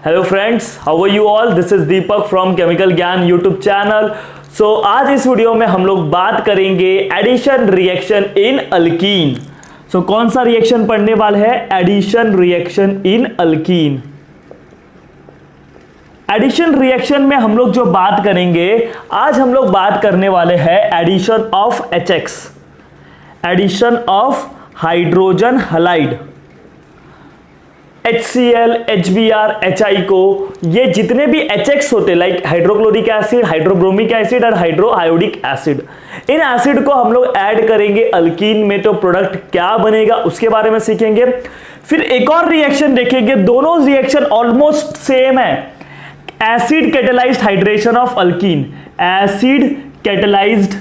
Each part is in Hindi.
Hello friends, how are you all. This is Deepak from chemical Gyan YouTube channel. सो आज इस वीडियो में हम लोग बात करेंगे एडिशन रिएक्शन इन अल्कीन। सो कौन सा रिएक्शन पढ़ने वाले हैं? Addition reaction in alkene. Addition reaction में हम लोग जो बात करेंगे, आज हम लोग बात करने वाले हैं addition of HX, addition of hydrogen halide, HCl, HBr, HI को, ये जितने भी HX होते like hydrochloric acid, hydrobromic acid और हाइड्रोआयोडिक एसिड, इन एसिड को हम लोग ऐड करेंगे अल्कीन में तो प्रोडक्ट क्या बनेगा उसके बारे में सीखेंगे। फिर एक और रिएक्शन देखेंगे, दोनों रिएक्शन ऑलमोस्ट सेम है। Acid catalyzed hydration of alkyne, acid catalysed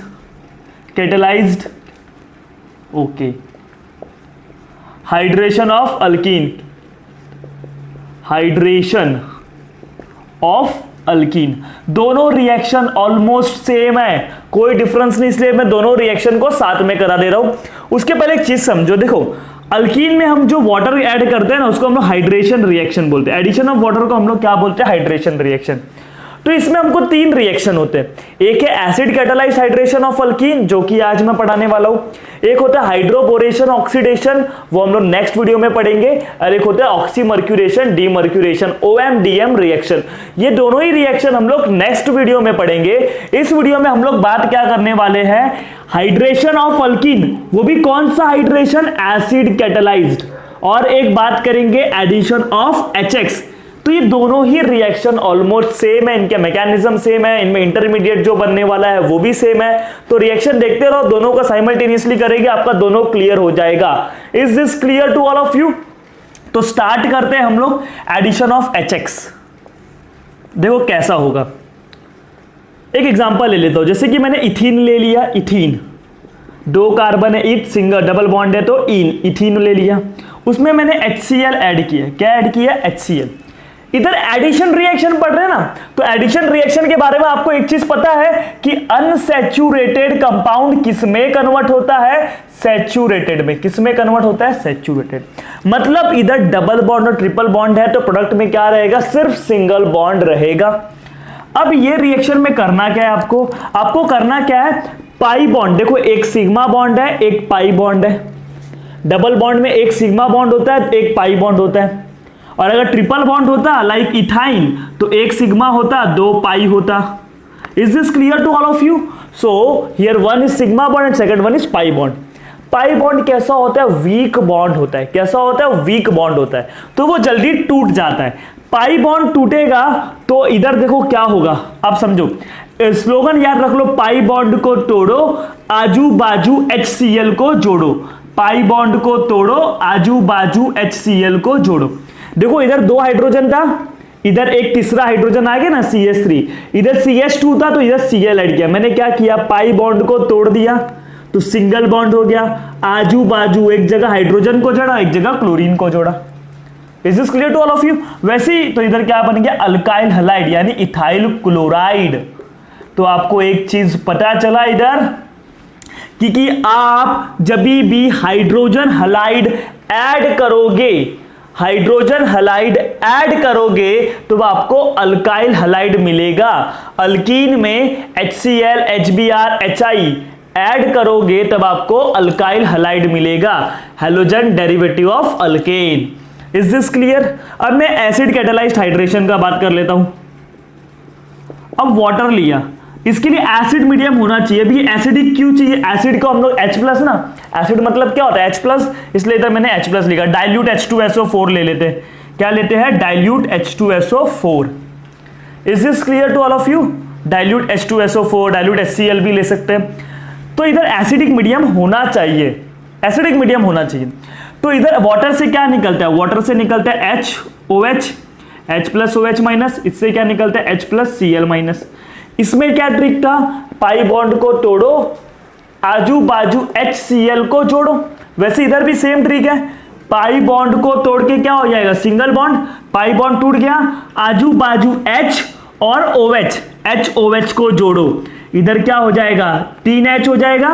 okay hydration of alkyne, hydration of alkene, दोनों रिएक्शन ऑलमोस्ट सेम है, कोई डिफरेंस नहीं, इसलिए मैं दोनों रिएक्शन को साथ में करा दे रहा हूं। उसके पहले एक चीज समझो, देखो अल्कीन में हम जो वाटर ऐड करते हैं ना उसको हम लोग हाइड्रेशन रिएक्शन बोलते हैं। एडिशन ऑफ वाटर को हम लोग क्या बोलते हैं? Hydration reaction. तो इसमें हमको तीन रिएक्शन होते हैं, एक है acid catalyzed hydration of alkyne जो कि आज मैं पढ़ाने वाला हूं, एक होता है हाइड्रोबोरेशन ऑक्सीडेशन, वो हम लोग नेक्स्ट वीडियो में पढ़ेंगे, और एक होता है ऑक्सीमर्क्यूरेशन डीमर्क्यूरेशन, OM-DM रिएक्शन। ये दोनों ही रिएक्शन हम लोग नेक्स्ट वीडियो में पढ़ेंगे। इस वीडियो में हम लोग बात क्या करने वाले हैं? हाइड्रेशन ऑफ अल्कीन, वो भी कौन सा हाइड्रेशन? Acid catalysed. और एक बात करेंगे एडिशन ऑफ HX। तो ये दोनों ही रिएक्शन ऑलमोस्ट सेम है, इनके मैकेनिज्म सेम है, इनमें इंटरमीडिएट जो बनने वाला है वो भी सेम है। तो रिएक्शन देखते रहो, दोनों का साइमल्टेनियसली करेंगे, आपका दोनों क्लियर हो जाएगा। Is this clear to all of you? तो स्टार्ट करते हैं हम लोग एडिशन ऑफ HX। देखो कैसा होगा, एक एग्जांपल ले लेता हूं, जैसे कि मैंने इथीन ले लिया, इथीन, दो कार्बन है, इथ सिंगल डबल बॉन्ड है तो इथीन ले लिया, उसमें मैंने HCl ऐड किया। क्या ऐड किया? HCl। इधर एडिशन रिएक्शन पढ़ रहे हैं ना, तो एडिशन रिएक्शन के बारे में आपको एक चीज पता है कि अनसैचुरेटेड कंपाउंड किस में कन्वर्ट होता है? सैचुरेटेड में। किस में कन्वर्ट होता है? सैचुरेटेड। मतलब इधर डबल बॉन्ड और ट्रिपल बॉन्ड है तो प्रोडक्ट में क्या रहेगा? सिर्फ सिंगल बॉन्ड रहेगा। अब ये रिएक्शन में करना क्या है आपको करना क्या है? पाई बॉन्ड, देखो एक सिग्मा बॉन्ड है, एक पाई बॉन्ड है। डबल बॉन्ड में एक सिग्मा बॉन्ड होता है, एक पाई बॉन्ड होता है। और अगर ट्रिपल बॉन्ड होता लाइक इथाइन तो एक सिग्मा होता, दो पाई होता। इज this clear to all of you? So here one is sigma bond and second one is pi bond. Pi bond कैसा होता है? वीक बॉन्ड होता है। कैसा होता है? वीक बॉन्ड होता है, तो वो जल्दी टूट जाता है। पाई बॉन्ड टूटेगा तो इधर देखो क्या होगा, आप समझो, स्लोगन याद रख लो, पाई बॉन्ड को तोड़ो, आजू बाजू HCl को जोड़ो। पाई बॉन्ड को तोड़ो, आजू बाजू HCl को जोड़ो। देखो इधर दो हाइड्रोजन था, इधर एक तीसरा हाइड्रोजन आ गया ना, CH3, इधर CH2 था तो इधर Cl ऐड किया। मैंने क्या किया? पाई बॉन्ड को तोड़ दिया तो सिंगल बॉन्ड हो गया, आजू बाजू एक जगह हाइड्रोजन को जोड़ा, एक जगह क्लोरीन को जोड़ा। Is this clear to all of you? वैसे ही तो इधर क्या बन गया? अल्काइल हैलाइड यानी इथाइल क्लोराइड। तो आपको एक चीज पता चला इधर कि आप जब भी हाइड्रोजन हैलाइड ऐड करोगे, हाइड्रोजन हैलाइड ऐड करोगे तो आपको अल्काइल हैलाइड मिलेगा। अल्कीन में HCl, HBr, HI ऐड करोगे तब आपको अल्काइल हैलाइड मिलेगा, halogen derivative of alkane. Is this clear? अब मैं एसिड कैटालाइज्ड हाइड्रेशन का बात कर लेता हूं। अब वाटर लिया, इसके लिए एसिड मीडियम होना चाहिए। अभी एसिडिक क्यों चाहिए? एसिड को हम लोग H+ ना, एसिड मतलब क्या होता है? H+, इसलिए इधर मैंने H+ लिखा। डाइल्यूट H2SO4 ले लेते हैं। क्या लेते हैं? Dilute H2SO4। Is this clear to all of you? Dilute H2SO4, dilute HCl भी ले सकते हैं। तो इधर एसिडिक मीडियम होना चाहिए, एसिडिक मीडियम होना चाहिए। तो इधर वाटर से क्या निकलता है? वाटर से निकलता है HOH, H+OH-, इससे क्या निकलता है? H+Cl-। इसमें क्या ट्रिक था? पाई बॉन्ड को तोड़ो, आजू बाजू HCl को जोड़ो। वैसे इधर भी सेम ट्रिक है, पाई बॉन्ड को तोड़ के क्या हो जाएगा? सिंगल बॉन्ड, पाई बॉन्ड टूट गया, आजू बाजू H और OH, HOH को जोड़ो, इधर क्या हो जाएगा? 3H हो जाएगा,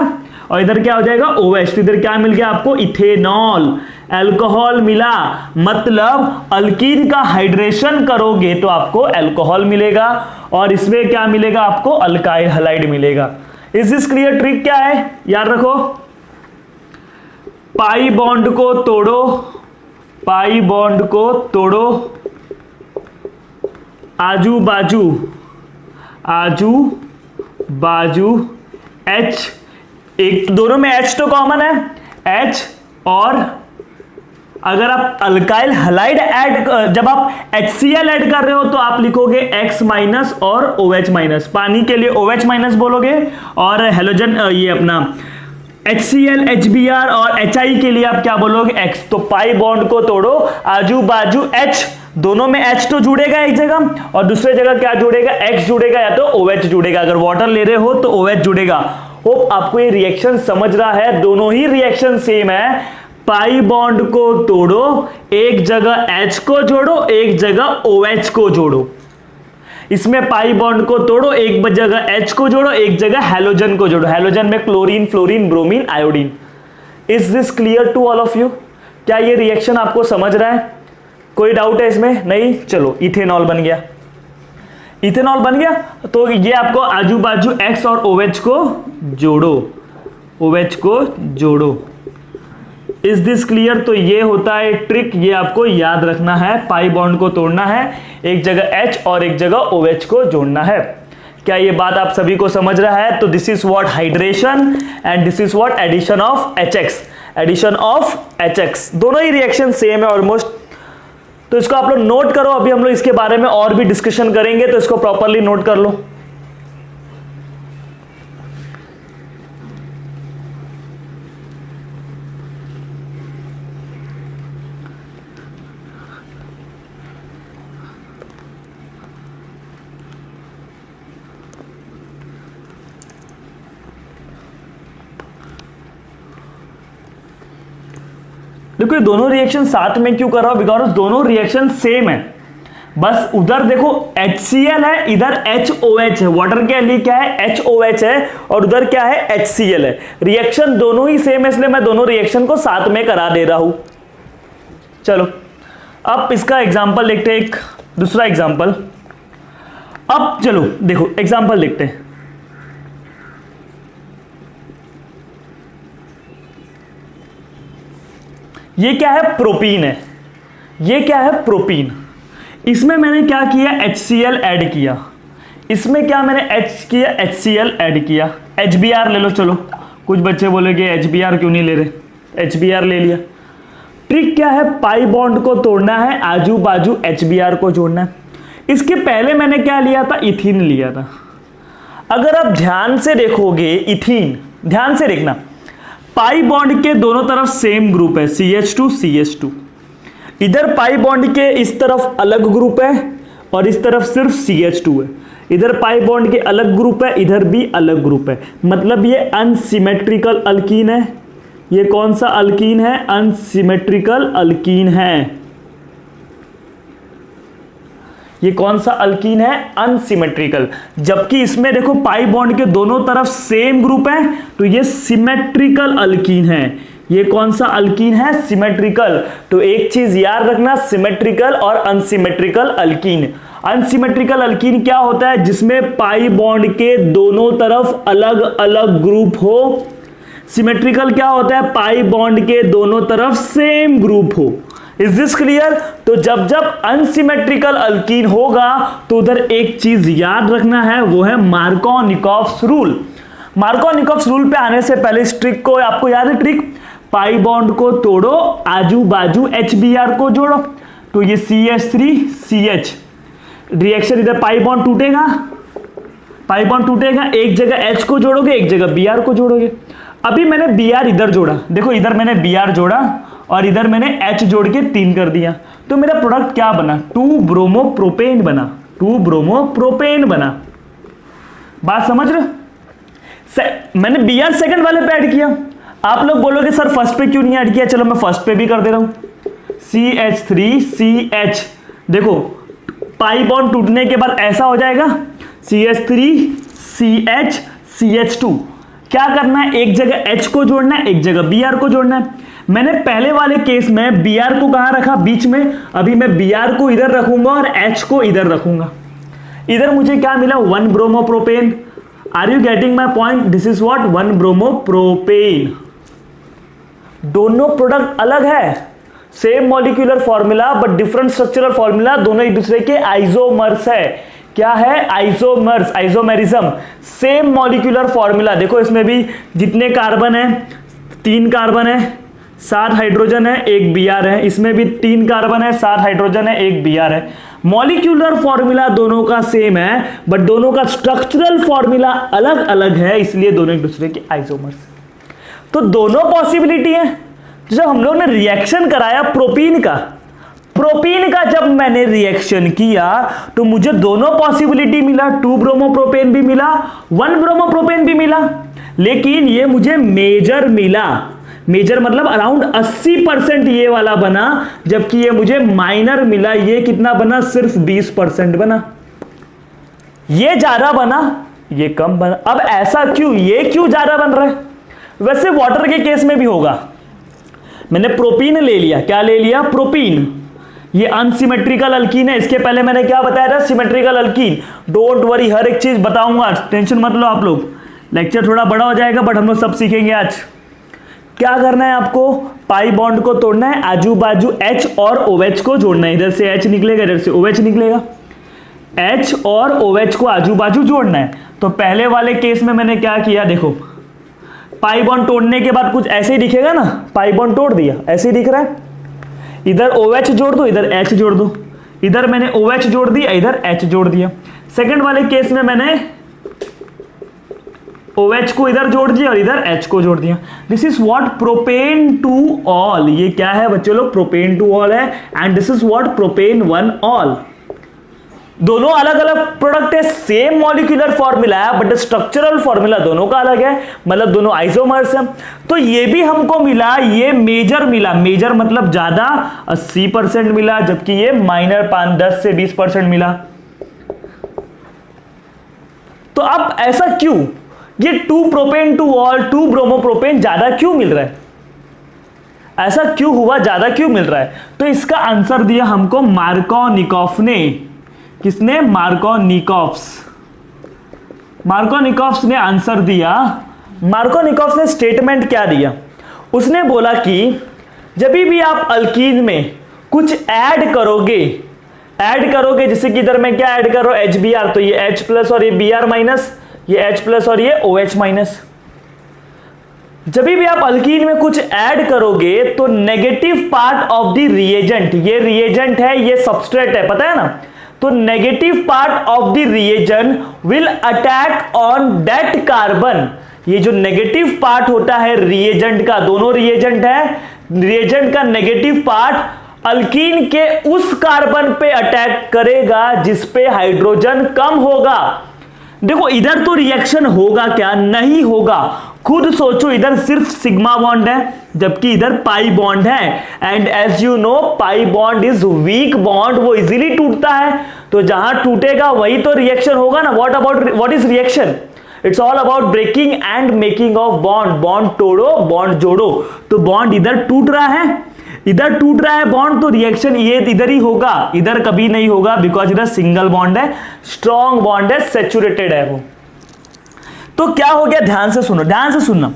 और इधर क्या हो जाएगा OH। तो इधर क्या मिल गया आपको इथेनॉल, अल्कोहल मिला, मतलब अल्कीन का हाइड्रेशन करोगे तो आपको अल्कोहल मिलेगा और इसमें क्या मिलेगा आपको अल्काइल हैलाइड मिलेगा। Is this clear? ट्रिक क्या है याद रखो, पाई बॉन्ड को तोड़ो, पाई बॉन्ड को तोड़ो, आजू बाजू, आजू बाजू H, एक दोनों में H तो कॉमन है, H, और अगर आप अल्काइल हैलाइड ऐड, जब आप HCl ऐड कर रहे हो तो आप लिखोगे X माइनस और OH माइनस, पानी के लिए OH माइनस बोलोगे और हेलोजन ये अपना HCl, HBr और HI के लिए आप क्या बोलोगे X। तो पाई बॉन्ड को तोड़ो, आजू बाजू H, दोनों में H तो जुड़ेगा एक जगह और दूसरे जगह क्या जुड़ेगा X जुड़ेगा या तो OH जुड़ेगा। अगर वाटर ले रहे हो तो OH जुड़ेगा। होप आपको ये रिएक्शन समझ रहा है, दोनों ही रिएक्शन सेम है। पाई बॉन्ड को तोड़ो, एक जगह H को जोड़ो, एक जगह OH को जोड़ो। इसमें पाई बॉन्ड को तोड़ो, एक जगह H को जोड़ो, एक जगह हैलोजन को जोड़ो। हैलोजन में chlorine, fluorine, bromine, iodine. Is this clear to all of you? क्या ये रिएक्शन आपको समझ रहा है? कोई डाउट है इसमें? नहीं? चलो, इथेनॉल बन गया, इथेनॉल बन गया। तो ये आपको आजू बाजू X और OH को जोड़ो, OH को जोड़ो। Is this clear? तो ये होता है ट्रिक, ये आपको याद रखना है। पाई बॉन्ड को तोड़ना है, एक जगह H और एक जगह OH को जोड़ना है। क्या ये बात आप सभी को समझ रहा है? तो this is what hydration and this is what addition of HX, addition of HX। दोनों ही रिएक्शन सेम है ऑलमोस्ट। तो इसको आप लोग नोट करो, अभी हम लोग इसके बारे में और भी डिस्कशन करेंगे, तो इसको प्रॉपरली नोट कर लो। देखो ये दोनों रिएक्शन साथ में क्यों कर रहा हूं? बिकॉज दोनों रिएक्शन सेम है, बस उधर देखो HCl है, इधर HOH है। वाटर के लिए क्या है? HOH है और उधर क्या है? HCl है। रिएक्शन दोनों ही सेम है, इसलिए मैं दोनों रिएक्शन को साथ में करा दे रहा हूं। चलो अब इसका एग्जांपल देखते हैं, एक दूसरा एग्जांपल। अब चलो देखो एग्जांपल देखते हैं। ये क्या है? प्रोपीन है। ये क्या है? प्रोपीन। इसमें मैंने क्या किया? HCl ऐड किया। इसमें क्या मैंने HCl ऐड किया। HBr ले लो। चलो कुछ बच्चे बोलेंगे HBr क्यों नहीं ले रहे? HBr ले लिया। ट्रिक क्या है? पाई बॉन्ड को तोड़ना है, आजू बाजू HBr को जोड़ना है। इसके पहले मैंने क्या लिया था? इथीन लिया था। अगर आप ध्यान से देखोगे इथीन, ध्यान से देखना, पाई बॉन्ड के दोनों तरफ सेम ग्रुप है CH2 CH2। इधर पाई बॉन्ड के इस तरफ अलग ग्रुप है और इस तरफ सिर्फ CH2 है। इधर पाई बॉन्ड के अलग ग्रुप है, इधर भी अलग ग्रुप है, मतलब ये अनसिमेट्रिकल अल्कीन है। ये कौन सा अल्कीन है? अनसिमेट्रिकल अल्कीन है। ये कौन सा अल्कीन है? अनसिमेट्रिकल। जबकि इसमें देखो पाई बॉन्ड के दोनों तरफ सेम ग्रुप है, तो ये सिमेट्रिकल अल्कीन है। ये कौन सा अल्कीन है? सिमेट्रिकल। तो एक चीज याद रखना, सिमेट्रिकल और अनसिमेट्रिकल अल्कीन। अनसिमेट्रिकल अल्कीन क्या होता है? जिसमें पाई बॉन्ड के दोनों तरफ अलग अलग ग्रुप हो। सिमेट्रिकल क्या होता है? पाई बॉन्ड के दोनों तरफ सेम ग्रुप हो। Is this clear? तो जब जब अनसिमेट्रिकल अल्कीन होगा तो उधर एक चीज याद रखना है, वो है मार्कोव-निकोव्स रूल। मार्कोव-निकोव्स रूल पे आने से पहले इस ट्रिक को आपको याद है? ट्रिक, पाई बॉन्ड को तोड़ो, आजू बाजू HBr को जोड़ो। तो ये CH3CH रिएक्शन, इधर पाई बॉन्ड टूटेगा, पाई बॉन्ड टूटेगा, एक जगह H को जोड़ोगे, एक जगह Br को जोड़ोगे। अभी मैंने Br इधर जोड़ा, देखो इधर मैंने Br जोड़ा और इधर मैंने H जोड़ के 3 कर दिया, तो मेरा प्रोडक्ट क्या बना? 2-ब्रोमोप्रोपेन बना। 2-ब्रोमोप्रोपेन बना। बात समझ रहे हो? मैंने Br सेकंड वाले पे ऐड किया। आप लोग बोलोगे सर फर्स्ट पे क्यों नहीं ऐड किया? चलो मैं फर्स्ट पे भी कर दे रहा हूं। CH3CH, देखो पाई बॉन्ड टूटने के बाद ऐसा हो जाएगा CH3CH CH2। क्या करना है, एक जगह H को जोड़ना है, एक जगह Br को जोड़ना है। मैंने पहले वाले केस में Br को कहां रखा, बीच में, अभी मैं Br को इधर रखूंगा और H को इधर रखूंगा। इधर मुझे क्या मिला, 1 bromopropane. Are you getting my point? This is what, 1 bromopropane. दोनों प्रोडक्ट अलग है, same molecular formula but different structural formula, दोनों एक दूसरे के आइसोमर्स है। क्या है, isomers, isomerism, same molecular formula. देखो इसमें भी जितने कार्बन है, 3 कार्बन है, 7 हाइड्रोजन है, 1 Br है। इसमें भी 3 कार्बन है, 7 हाइड्रोजन है, 1 Br है। मॉलिक्यूलर फॉर्मूला दोनों का सेम है बट दोनों का स्ट्रक्चरल फॉर्मूला अलग अलग है, इसलिए दोनों एक दूसरे के आइसोमर्स। तो दोनों पॉसिबिलिटी है। जब हम लोग ने रिएक्शन कराया प्रोपीन का जब मैंने रिएक्शन किया तो मुझे दोनों पॉसिबिलिटी मिला, 2 ब्रोमोप्रोपेन भी मिला, 1 ब्रोमोप्रोपेन भी मिला, लेकिन ये मुझे मेजर मिला। मेजर मतलब अराउंड 80% ये वाला बना, जबकि ये मुझे माइनर मिला। ये कितना बना, सिर्फ 20% बना। ये ज्यादा बना, ये कम बना। अब ऐसा क्यों, ये क्यों ज्यादा बन रहा है? वैसे वाटर के केस में भी होगा। मैंने प्रोपीन ले लिया, क्या ले लिया, प्रोपीन। ये अनसिमेट्रिकल अल्कीन है। इसके पहले मैंने क्या बताया था, सिमेट्रिकल अल्कीन। डोंट वरी, हर एक चीज बताऊंगा, टेंशन मत लो आप लोग। लेक्चर थोड़ा बड़ा हो जाएगा बट हम लोग सब सीखेंगे आज। क्या करना है आपको, पाई बॉन्ड को तोड़ना है, आजू बाजू H और OH को जोड़ना है। इधर से H निकलेगा, इधर से OH निकलेगा। H और OH को आजू बाजू जोड़ना है। तो पहले वाले केस में मैंने क्या किया, देखो पाई बॉन्ड तोड़ने के बाद कुछ ऐसे ही दिखेगा ना, पाई बॉन्ड तोड़ दिया, ऐसे ही दिख रहा है। इधर OH जोड़ दो, इधर H जोड़ दो। इधर मैंने OH जोड़ दिया, इधर H जोड़ दिया। सेकंड वाले केस में मैंने OH को इधर जोड़ दिया और इधर H को जोड़ दिया। This is what, propane two all. ये क्या है बच्चों लोग, प्रोपेन टू ऑल है। And this is what, propane 1 all. दोनों अलग अलग प्रोडक्ट है, सेम मॉलिक्यूलर फॉर्मूला है बट स्ट्रक्चरल फॉर्मूला दोनों का अलग है, मतलब दोनों आइसोमर्स हैं। तो ये भी हमको मिला, ये मेजर मिला। मेजर मतलब ज्यादा, 80% मिला, जबकि ये माइनर 10 से 20% मिला। तो अब ऐसा क्यों, ये 2 प्रोपेन टू ऑल, 2 ब्रोमोप्रोपेन ज्यादा क्यों मिल रहा है? ऐसा क्यों हुआ, ज्यादा क्यों मिल रहा है? तो इसका आंसर दिया हमको मार्कोनिकॉफ ने। किसने, मार्कोनिकॉफ्स। मार्कोनिकॉफ्स ने आंसर दिया। मार्कोनिकॉफ्स ने स्टेटमेंट क्या दिया, उसने बोला कि जब भी आप अल्कीन में कुछ ऐड करोगे, जैसे कि इधर मैं क्या ऐड कर रहा हूं, HBr, तो ये H प्लस और ये Br माइनस, ये H प्लस और ये OH माइनस। जब भी आप अल्कीन में कुछ ऐड करोगे तो negative part of the reagent, ये रिएजेंट है, ये सबस्ट्रेट है, पता है ना, तो negative part of the reagent will attack on that carbon. ये जो नेगेटिव पार्ट होता है रिएजेंट का, दोनों रिएजेंट है, रिएजेंट का नेगेटिव पार्ट अल्कीन के उस कार्बन पे अटैक करेगा जिस पे हाइड्रोजन कम होगा। देखो इधर तो रिएक्शन होगा क्या, नहीं होगा। खुद सोचो, इधर सिर्फ सिग्मा बॉन्ड है जबकि इधर पाई बॉन्ड है। And as you know pi bond is weak bond, वो इजीली टूटता है। तो जहां टूटेगा वही तो रिएक्शन होगा ना। What is reaction? It's all about breaking and making of bond. Bond तोड़ो, बॉन्ड जोड़ो। तो बॉन्ड इधर टूट रहा है, इधर टूट रहा है बॉन्ड, तो रिएक्शन ये इधर ही होगा, इधर कभी नहीं होगा, बिकॉज इधर सिंगल बॉन्ड है, स्ट्रॉन्ग बॉन्ड है, सैचुरेटेड है वो। तो क्या हो गया, ध्यान से सुनो, ध्यान से सुनना।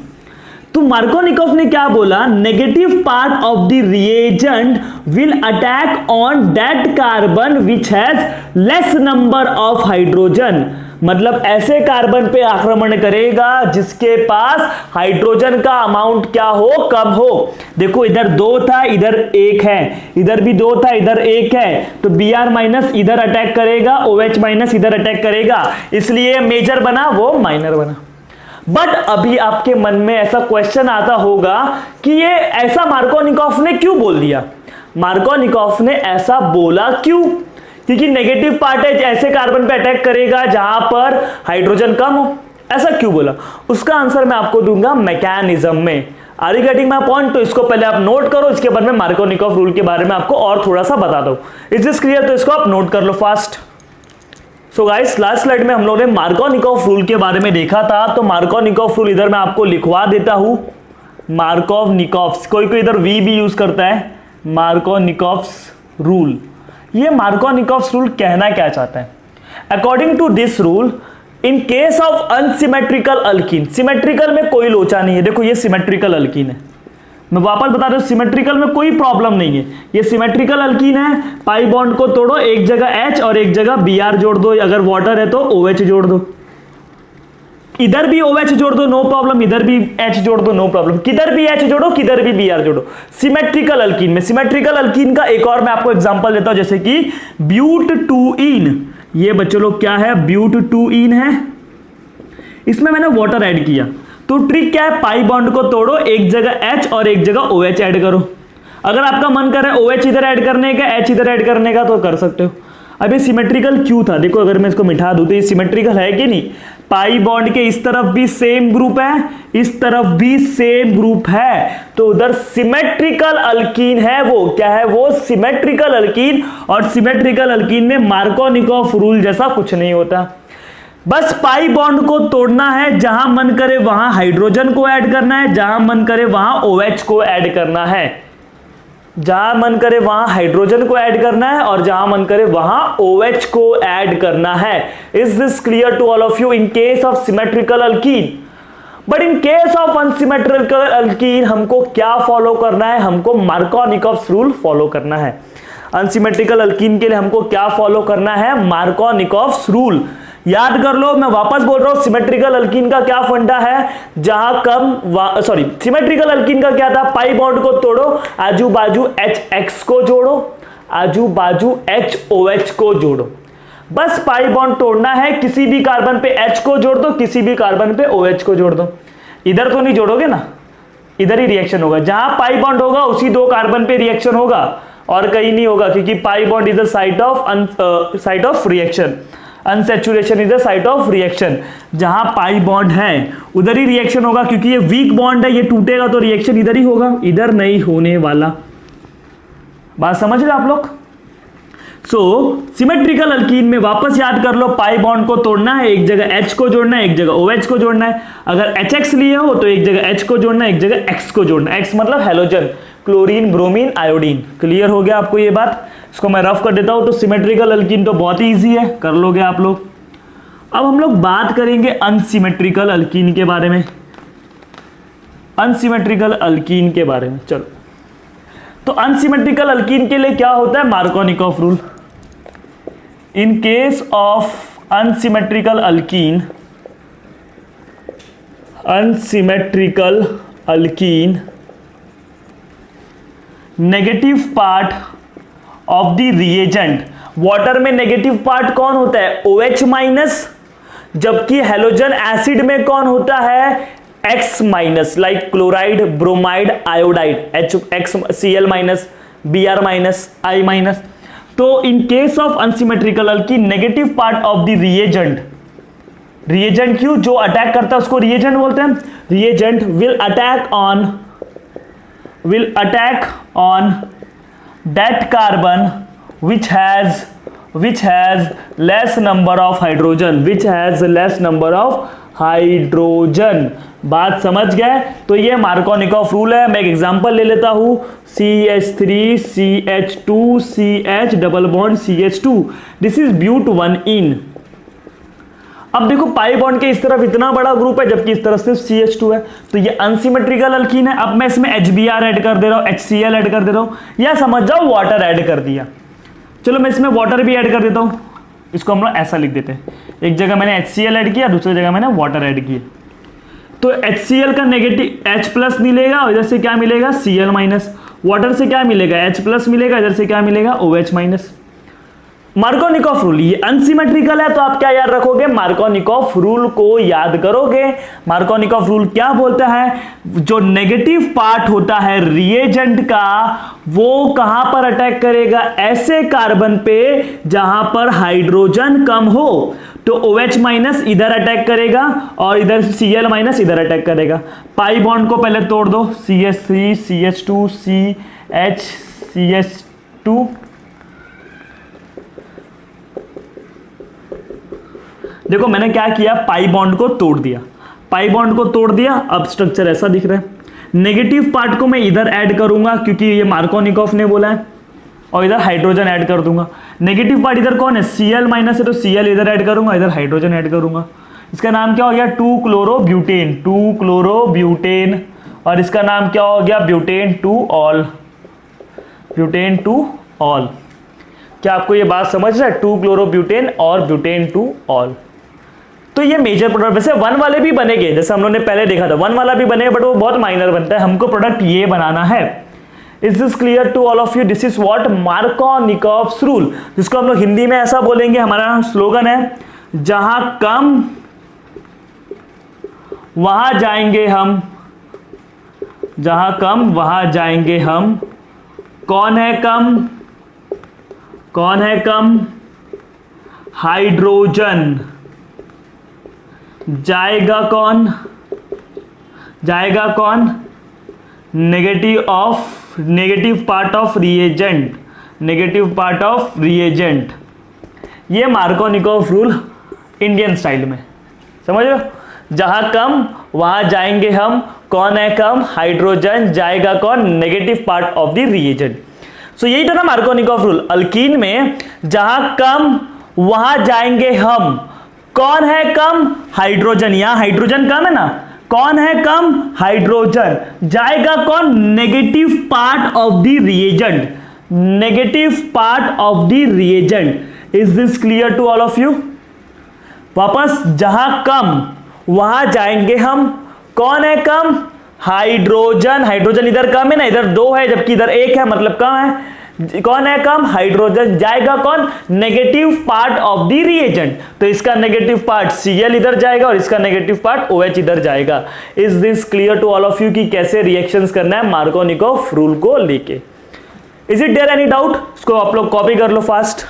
तो मार्कोनिकॉफ ने क्या बोला, negative part of the reagent will attack on that carbon which has less number of hydrogen. मतलब ऐसे कार्बन पे आक्रमण करेगा जिसके पास हाइड्रोजन का अमाउंट क्या हो, कम हो। देखो इधर 2 था, इधर 1 है, इधर भी 2 था, इधर 1 है, तो Br माइनस इधर अटैक करेगा, OH माइनस इधर अटैक करेगा, इसलिए मेजर बना, वो माइनर बना। बट अभी आपके मन में ऐसा क्वेश्चन आता होगा कि ये ऐसा मार्कोनिकॉफ ने क्यों बोल दिया? मार्कोनिकॉफ ने ऐसा बोला क्यों? क्योंकि नेगेटिव पार्ट है, ऐसे कार्बन पे अटैक करेगा जहां पर हाइड्रोजन कम हो। ऐसा क्यों बोला? उसका आंसर मैं आपको दूंगा मैकेनिज्म में। Are you getting my point? तो इसको पहले आप नोट करो, इसके बाद में मार्कोनिकॉफ रूल के बारे में आपको और थोड़ा सा बता दो। Is this clear? तो इसको आप नोट कर लो fast. So guys last slide में हम लोगों ने मार्कोव-निकोव रूल के बारे में देखा था। तो मार्कोव-निकोव रूल इधर मैं आपको लिखवा देता हूं। मार्कोव-निकोव, कोई इधर वी भी यूज करता है, मार्कोव-निकोव रूल। ये मार्कोव-निकोव रूल कहना क्या चाहता है? According to this rule, in case of unsymmetrical alkene, symmetrical में कोई लोचा नहीं है, देखो ये सिमेट्रिकल अल्कीन है, मैं वापस बता दूं सिमेट्रिकल में कोई प्रॉब्लम नहीं है, ये सिमेट्रिकल अल्कीन है। पाई बॉन्ड को तोड़ो, एक जगह H और एक जगह Br जोड़ दो, अगर वाटर है तो OH जोड़ दो, इधर भी OH जोड़ दो नो प्रॉब्लम, इधर भी H जोड़ दो नो प्रॉब्लम, किधर भी H जोड़ो किधर भी Br जोड़ो। सिमेट्रिकल अल्कीन में, सिमेट्रिकल अल्कीन का एक और मैं आपको एग्जांपल देता हूं, जैसे कि ब्यूट-2-ईन, ये बच्चों लोग क्या है, ब्यूट-2-ईन है, इसमें मैंने वाटर ऐड किया। तो ट्रिक क्या है, पाई बॉन्ड को तोड़ो, एक जगह H और एक जगह OH ऐड करो। अगर आपका मन कर रहा है OH इधर ऐड करने का, H इधर ऐड करने का, तो कर सकते हो। अब ये सिमेट्रिकल क्यों था, देखो अगर मैं इसको मिटा दूं तो ये सिमेट्रिकल है कि नहीं, पाई बॉन्ड के इस तरफ भी सेम ग्रुप है, इस तरफ भी सेम ग्रुप है, तो उधर सिमेट्रिकल अल्कीन है। वो क्या है, वो सिमेट्रिकल अल्कीन। और सिमेट्रिकल अल्कीन में मार्कोव-निकोव रूल जैसा कुछ नहीं होता, बस पाई बॉन्ड को तोड़ना है, जहां मन करे वहां हाइड्रोजन को ऐड करना है, जहां मन करे वहां OH को ऐड करना है, जहां मन करे वहां हाइड्रोजन को ऐड करना है और जहां मन करे वहां OH को ऐड करना है। Is this clear to all of you in case of symmetrical alkene? But in case of unsymmetrical alkene हमको क्या फॉलो करना है, हमको मार्कोव-निकोव रूल फॉलो करना है। अनसिमेट्रिकल अल्कीन के लिए हमको क्या फॉलो करना है, मार्कोव-निकोव रूल। याद कर लो, मैं वापस बोल रहा हूं, सिमेट्रिकल अल्कीन का क्या फंडा है, जहां कम सिमेट्रिकल अल्कीन का क्या था, पाई बॉन्ड को तोड़ो, आजू बाजू HX को जोड़ो, आजू बाजू HOH को जोड़ो, बस पाई बॉन्ड तोड़ना है। किसी भी कार्बन पे H को जोड़ दो, किसी भी कार्बन पे OH को जोड़ दो, इधर तो नहीं जोड़ोगे ना, इधर ही रिएक्शन होगा, जहां पाई बॉन्ड होगा उसी दो कार्बन पे रिएक्शन होगा और कहीं नहीं होगा, क्योंकि पाई bond is the site of reaction, unsaturation is the site of reaction. जहां पाई बॉन्ड है उधर ही रिएक्शन होगा, क्योंकि ये वीक बॉन्ड है, ये टूटेगा तो रिएक्शन इधर ही होगा, इधर नहीं होने वाला। बात समझ रहे आप लोग? सो सिमेट्रिकल अल्कीन में वापस याद कर लो, पाई बॉन्ड को तोड़ना है, एक जगह H को जोड़ना है, एक जगह OH को जोड़ना है। अगर HX लिए हो तो एक जगह H को जोड़ना है, एक जगह X को जोड़ना है। X मतलब halogen, chlorine, bromine, iodine. Clear हो गया आपको ये बात? इसको मैं रफ कर देता हूं। तो सिमेट्रिकल अल्कीन तो बहुत ही ईजी है, कर लोगे आप लोग। अब हम लोग बात करेंगे अनसिमेट्रिकल अल्कीन के बारे में, अनसिमेट्रिकल अल्कीन के बारे में। चलो, तो अनसिमेट्रिकल अल्कीन के लिए क्या होता है, Markovnikov rule. In case of unsymmetrical alkene, unsymmetrical alkene, negative part of the reagent, water में नेगेटिव पार्ट कौन होता है, OH माइनस, जबकि हेलोजन एसिड में कौन होता है, X minus, like chloride, bromide, iodide, HCl minus, Br minus, I minus. तो in case of unsymmetrical alkene, negative part of the reagent, reagent क्यों, जो अटैक करता है उसको रिएजेंट बोलते हैं। Reagent will attack on that carbon which has less number of hydrogen, बात समझ गए? तो ये मार्कोव-निकोव रूल है। मैं एक एग्जांपल ले लेता हूं, CH3 CH2 CH double bond CH2, this is but one ene. अब देखो पाई बॉन्ड के इस तरफ इतना बड़ा ग्रुप है, जबकि इस तरफ सिर्फ CH2 है, तो ये अनसिमेट्रिकल अल्कीन है। अब मैं इसमें HBr ऐड कर दे रहा हूं, HCl ऐड कर दे रहा हूं, या समझ जाओ वाटर ऐड कर दिया। चलो मैं इसमें वाटर भी ऐड कर देता हूं, इसको हम लोग ऐसा लिख देते हैं, एक जगह मैंने HCl ऐड किया, दूसरी जगह मैंने वाटर ऐड किया। तो HCl का नेगेटिव H प्लस मिलेगा और इधर से क्या मिलेगा, Cl माइनस। वाटर से क्या मिलेगा, H प्लस मिलेगा, इधर से क्या मिलेगा, OH माइनस। मार्कोव-निकोव रूल, ये अनसिमेट्रिकल है, तो आप क्या याद रखोगे, मार्कोव-निकोव रूल को याद करोगे। मार्कोव-निकोव रूल क्या बोलता है, जो नेगेटिव पार्ट होता है रिएजेंट का, वो कहां पर अटैक करेगा, ऐसे कार्बन पे जहां पर हाइड्रोजन कम हो। तो OH माइनस इधर अटैक करेगा और इधर Cl माइनस इधर अटैक करेगा। पाई बॉन्ड को पहले तोड़ दो, CH3 CH2 CH CH2, देखो मैंने क्या किया, पाई बॉन्ड को तोड़ दिया, पाई बॉन्ड को तोड़ दिया, अब स्ट्रक्चर ऐसा दिख रहा है। नेगेटिव पार्ट को मैं इधर ऐड करूंगा क्योंकि ये मार्कोनिकॉफ ने बोला है, और इधर हाइड्रोजन ऐड कर दूंगा। नेगेटिव पार्ट इधर कौन है, Cl माइनस है, तो Cl इधर ऐड करूंगा, इधर हाइड्रोजन ऐड करूंगा। इसका नाम क्या हो गया, 2-क्लोरोब्यूटेन, 2-क्लोरोब्यूटेन, और इसका नाम क्या हो गया, butane two all, butane two all. क्या आपको ये बात समझ रहा है, 2-क्लोरोब्यूटेन और ब्यूटेन टू ऑल। तो ये मेजर प्रोडक्ट, वैसे 1 वाले भी बनेंगे, जैसे हम लोगों ने पहले देखा था 1 वाला भी बनेगा, बट वो बहुत माइनर बनता है, हमको प्रोडक्ट ये बनाना है। Is this clear to all of you, this is what Markovnikov's rule, जिसको हम लोग हिंदी में ऐसा बोलेंगे, हमारा स्लोगन है, जहां कम वहां जाएंगे हम, जहां कम वहां जाएंगे हम। कौन है कम, कौन है कम, हाइड्रोजन। जाएगा कौन, जाएगा कौन, negative part of reagent, negative part of reagent. ये मार्कोनिकॉफ रूल इंडियन स्टाइल में, समझ लो, जहां कम वहां जाएंगे हम। कौन है कम, हाइड्रोजन, जाएगा कौन, negative part of the reagent. So यही था ना मार्कोनिकॉफ रूल। अल्कीन में जहां कम वहां जाएंगे हम। कौन है कम, हाइड्रोजन, यहां हाइड्रोजन कम है ना, कौन है कम, हाइड्रोजन, जाएगा कौन, negative part of the reagent, negative part of the reagent. Is this clear to all of you. वापस, जहां कम वहां जाएंगे हम। कौन है कम, हाइड्रोजन, हाइड्रोजन इधर कम है ना, इधर 2 है जबकि इधर 1 है, मतलब कम है। कौन है कम, हाइड्रोजन, जाएगा कौन, negative part of the reagent. तो इसका नेगेटिव पार्ट Cl इधर जाएगा और इसका नेगेटिव पार्ट OH इधर जाएगा। Is this clear to all of you कि कैसे रिएक्शंस करना है मार्कोनिकॉफ रूल को लेके। Is it there any doubt, इसको आप लोग कॉपी कर लो फास्ट।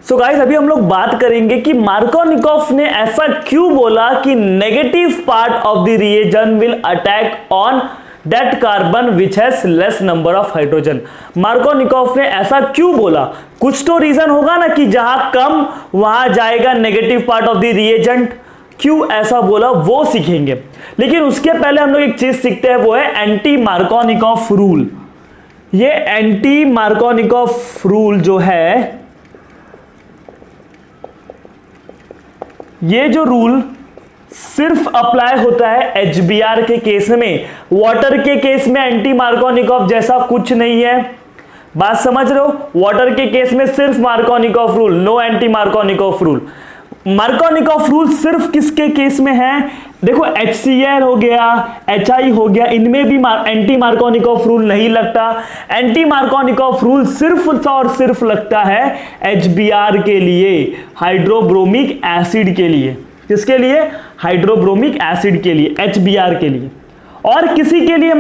सो गाइस, अभी हम लोग बात करेंगे कि मार्कोनिकॉफ ने ऐसा क्यों बोला कि negative part of the reagent will attack on that carbon which has less number of hydrogen. Markovnikov ने ऐसा क्यों बोला, कुछ तो रीजन होगा ना कि जहां कम वहां जाएगा negative part of the reagent. क्यों ऐसा बोला वो सीखेंगे, लेकिन उसके पहले हम लोग एक चीज सीखते हैं, वो है एंटी मार्कोनिकॉफ रूल। ये एंटी मार्कोनिकॉफ रूल जो है, ये जो रूल सिर्फ अप्लाई होता है HBr के केस में, वाटर के केस में एंटी मार्कोनिकॉफ जैसा कुछ नहीं है। बात समझ रहे हो, वाटर के केस में सिर्फ Markovnikov rule, no anti Markovnikov rule. Markovnikov rule सिर्फ किसके केस में है, देखो HCl हो गया, HI हो गया, इनमें भी एंटी मार्कोनिकॉफ रूल नहीं लगता। एंटी मार्कोनिकॉफ रूल सिर्फ और सिर्फ लगता है HBr के लिए, हाइड्रोब्रोमिक एसिड के लिए। किसके लिए, हाइड्रोब्रोमिक एसिड के लिए, HBr के लिए। और किसी के लिए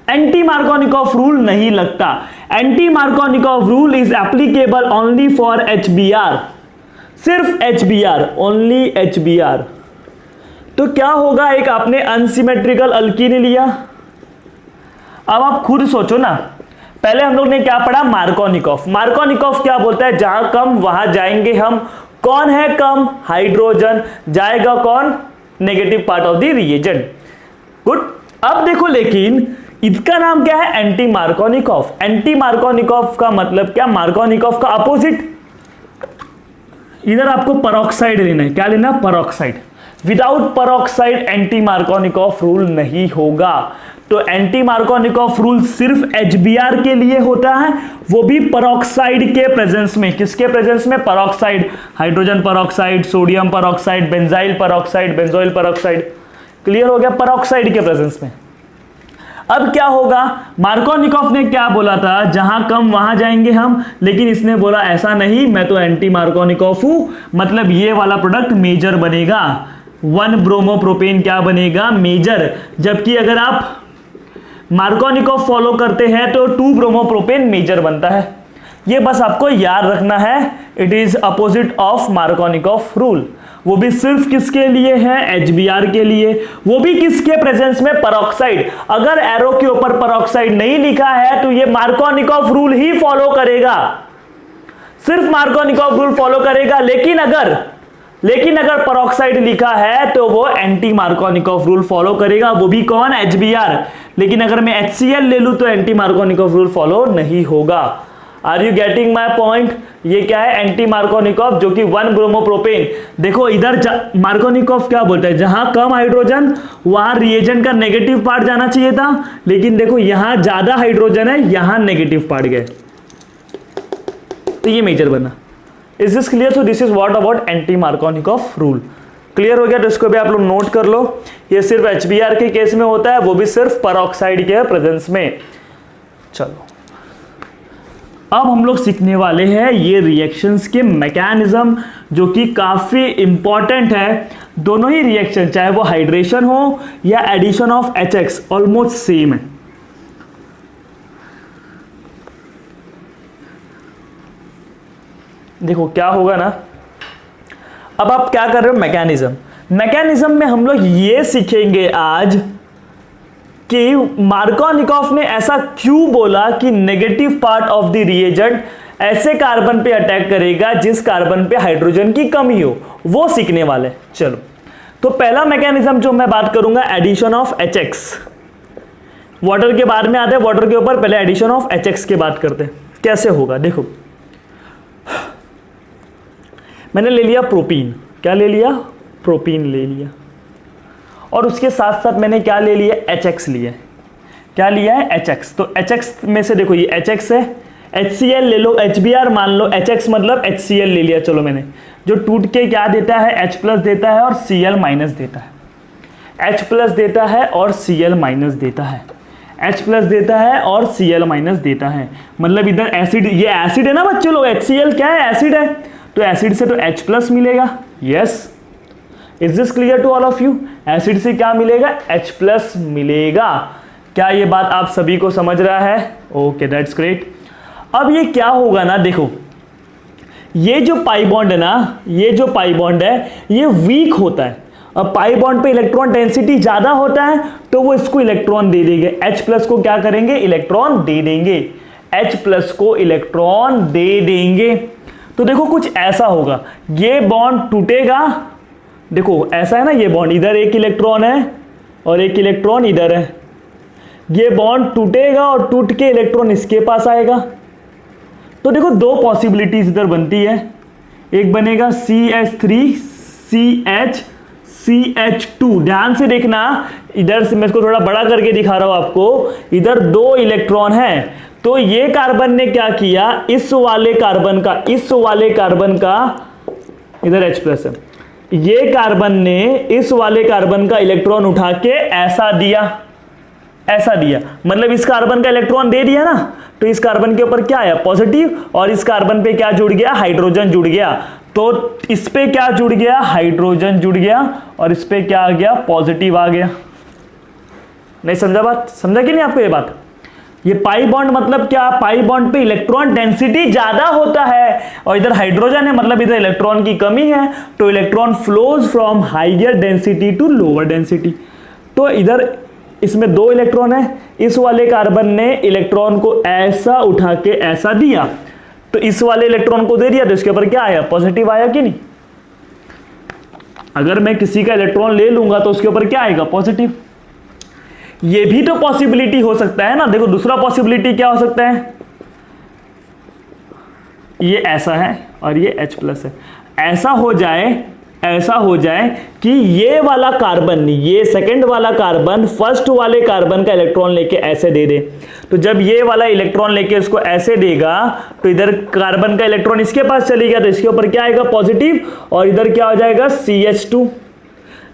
एंटी मार्कोनिकॉफ रूल नहीं लगता। Anti Markovnikov rule is applicable only for HBr, सिर्फ HBr, ओनली HBr। तो क्या होगा, एक आपने अनसिमेट्रिकल अल्कीन लिया। अब आप खुद सोचो ना, पहले हम लोग ने क्या पढ़ा, मार्कोनिकॉफ। मार्कोनिकॉफ क्या बोलता है, जहां कम वहां जाएंगे हम। कौन है कम, हाइड्रोजन, जाएगा कौन, negative part of the reagent. Good. अब देखो, लेकिन इसका नाम क्या है, एंटी मार्कोनिकॉफ। एंटी मार्कोनिकॉफ का मतलब क्या, मार्कोनिकॉफ का अपोजिट। इधर आपको परऑक्साइड लेना है, क्या लेना, peroxide. Without peroxide anti Markovnikov rule नहीं होगा। तो एंटी मार्कोनिकॉफ रूल सिर्फ HBr के लिए होता है, वो भी परऑक्साइड के प्रेजेंस में। किसके प्रेजेंस में, peroxide, hydrogen peroxide, sodium peroxide, benzyl peroxide, benzoyl peroxide. Clear हो गया, परऑक्साइड के प्रेजेंस में। अब क्या होगा, मार्कोनिकॉफ ने क्या बोला था, जहां कम वहां जाएंगे हम, लेकिन इसने बोला ऐसा नहीं, मैं तो एंटी मार्कोनिकॉफ हूं, मतलब ये वाला प्रोडक्ट मेजर बनेगा। 1 ब्रोमोप्रोपेन क्या बनेगा, मेजर। जबकि अगर आप मार्कोनिकॉफ फॉलो करते हैं तो 2 ब्रोमोप्रोपेन मेजर बनता है। ये बस आपको याद रखना है, it is opposite of Markovnikov rule. वो भी सिर्फ किसके लिए है, HBr के लिए, वो भी किसके प्रेजेंस में, परऑक्साइड। अगर एरो के ऊपर परऑक्साइड नहीं लिखा है तो ये मार्कोनिकॉफ रूल ही फॉलो करेगा, सिर्फ मार्कोनिकॉफ रूल फॉलो करेगा। लेकिन अगर पेरोक्साइड लिखा है तो वो एंटी मार्कोनिकॉफ रूल फॉलो करेगा, वो भी कौन, HBr। लेकिन अगर मैं HCl ले लूं तो एंटी मार्कोनिकॉफ रूल फॉलो नहीं होगा। Are you getting my point? ये क्या है, एंटी मार्कोनिकॉफ, जो कि 1 ब्रोमोप्रोपेन। देखो इधर मार्कोनिकॉफ क्या बोलता है, जहां कम हाइड्रोजन वहां रिएजेंट का नेगेटिव पार्ट जाना चाहिए था, लेकिन देखो यहां ज्यादा हाइड्रोजन है, यहां नेगेटिव पार्ट गए, तो ये मेजर बना। Is this clear? So this is what about anti Markovnikov rule. Clear हो गया? तो इसको भी आप लोग नोट कर लो। ये सिर्फ HBr के केस में होता है, वो भी सिर्फ पेरोक्साइड के प्रेजेंस में। चलो अब हम लोग सीखने वाले हैं ये रिएक्शंस के मैकेनिज्म, जो कि काफी इंपॉर्टेंट है। दोनों ही रिएक्शन, चाहे वो हाइड्रेशन हो या addition of HX, almost same है। देखो क्या होगा ना, अब आप क्या कर रहे हो, मैकेनिज्म में हम लोग ये सीखेंगे आज कि मार्कोनिकॉफ ने ऐसा क्यों बोला कि negative part of the reagent ऐसे कार्बन पे अटैक करेगा जिस कार्बन पे हाइड्रोजन की कमी हो, वो सीखने वाले। चलो तो पहला मैकेनिज्म जो मैं बात करूंगा, एडिशन ऑफ HX। वाटर के बाद में आते हैं, वाटर के ऊपर पहले एडिशन ऑफ HX की बात करते हैं। कैसे होगा, देखो मैंने ले लिया प्रोपीन, क्या ले लिया, प्रोपीन ले लिया, और उसके साथ साथ मैंने क्या ले लिया, HX लिया। क्या लिया है, HX। तो HX में से देखो ये HX है, HCl ले लो, HBr मान लो, HX मतलब HCl ले लिया। चलो मैंने, जो टूट के क्या देता है, H प्लस देता है और Cl माइनस देता है। H प्लस देता है और Cl माइनस देता है, H प्लस देता है और Cl माइनस देता है। मतलब इधर एसिड, ये एसिड है ना बच्चों लोग, HCl क्या है, एसिड है, तो एसिड से तो H प्लस मिलेगा। Yes, is this clear to all of you? Acid से क्या मिलेगा, H प्लस मिलेगा। क्या ये बात आप सभी को समझ रहा है? Okay, that's great. अब ये क्या होगा ना, देखो ये जो पाई बॉन्ड है ना, ये जो पाई बॉन्ड है ये वीक होता है। अब पाई बॉन्ड पे इलेक्ट्रॉन डेंसिटी ज्यादा होता है तो वो इसको इलेक्ट्रॉन दे देंगे, H प्लस को क्या करेंगे, इलेक्ट्रॉन दे देंगे, H प्लस को इलेक्ट्रॉन दे देंगे। तो देखो कुछ ऐसा होगा, ये बॉन्ड टूटेगा, देखो ऐसा है ना, ये बॉन्ड इधर एक इलेक्ट्रॉन है और एक इलेक्ट्रॉन इधर है, ये बॉन्ड टूटेगा और टूट के इलेक्ट्रॉन इसके पास आएगा। तो देखो दो पॉसिबिलिटीज इधर बनती है, एक बनेगा CH3CH2। ध्यान से देखना, इधर से मैं इसको थोड़ा बड़ा करके दिखा रहा हूं आपको, इधर दो इलेक्ट्रॉन है, तो ये कार्बन ने क्या किया, इस वाले कार्बन का इधर H प्लस है, ये कार्बन ने इस वाले कार्बन का इलेक्ट्रॉन उठा के ऐसा दिया, मतलब इस कार्बन का इलेक्ट्रॉन दे दिया ना, तो इस कार्बन के ऊपर क्या आया, पॉजिटिव, और इस कार्बन पे क्या जुड़ गया, हाइड्रोजन जुड़ गया। तो इस पे क्या जुड़ गया, हाइड्रोजन जुड़ गया, और इस पे क्या आ गया, पॉजिटिव आ गया। नहीं समझा बात, समझा कि नहीं आपको ये बात? ये पाई बॉन्ड मतलब क्या, पाई बॉन्ड पे इलेक्ट्रॉन डेंसिटी ज्यादा होता है और इधर हाइड्रोजन है, मतलब इधर इलेक्ट्रॉन की कमी है, तो electron flows from higher density to lower density. तो इधर इसमें दो इलेक्ट्रॉन है, इस वाले कार्बन ने इलेक्ट्रॉन को ऐसा उठा के ऐसा दिया, तो इस वाले इलेक्ट्रॉन को दे दिया, तो इसके ऊपर क्या आया, पॉजिटिव आया कि नहीं? अगर मैं किसी का इलेक्ट्रॉन ले लूंगा तो उसके ऊपर क्या आएगा, पॉजिटिव। ये भी तो पॉसिबिलिटी हो सकता है ना। देखो दूसरा पॉसिबिलिटी क्या हो सकता है, ये ऐसा है और ये H प्लस है, ऐसा हो जाए कि ये वाला कार्बन, ये सेकंड वाला कार्बन फर्स्ट वाले कार्बन का इलेक्ट्रॉन लेके ऐसे दे दे, तो जब ये वाला इलेक्ट्रॉन लेके इसको ऐसे देगा तो इधर कार्बन का इलेक्ट्रॉन इसके पास चली गया, तो इसके ऊपर क्या आएगा, पॉजिटिव, और इधर क्या हो जाएगा, CH2।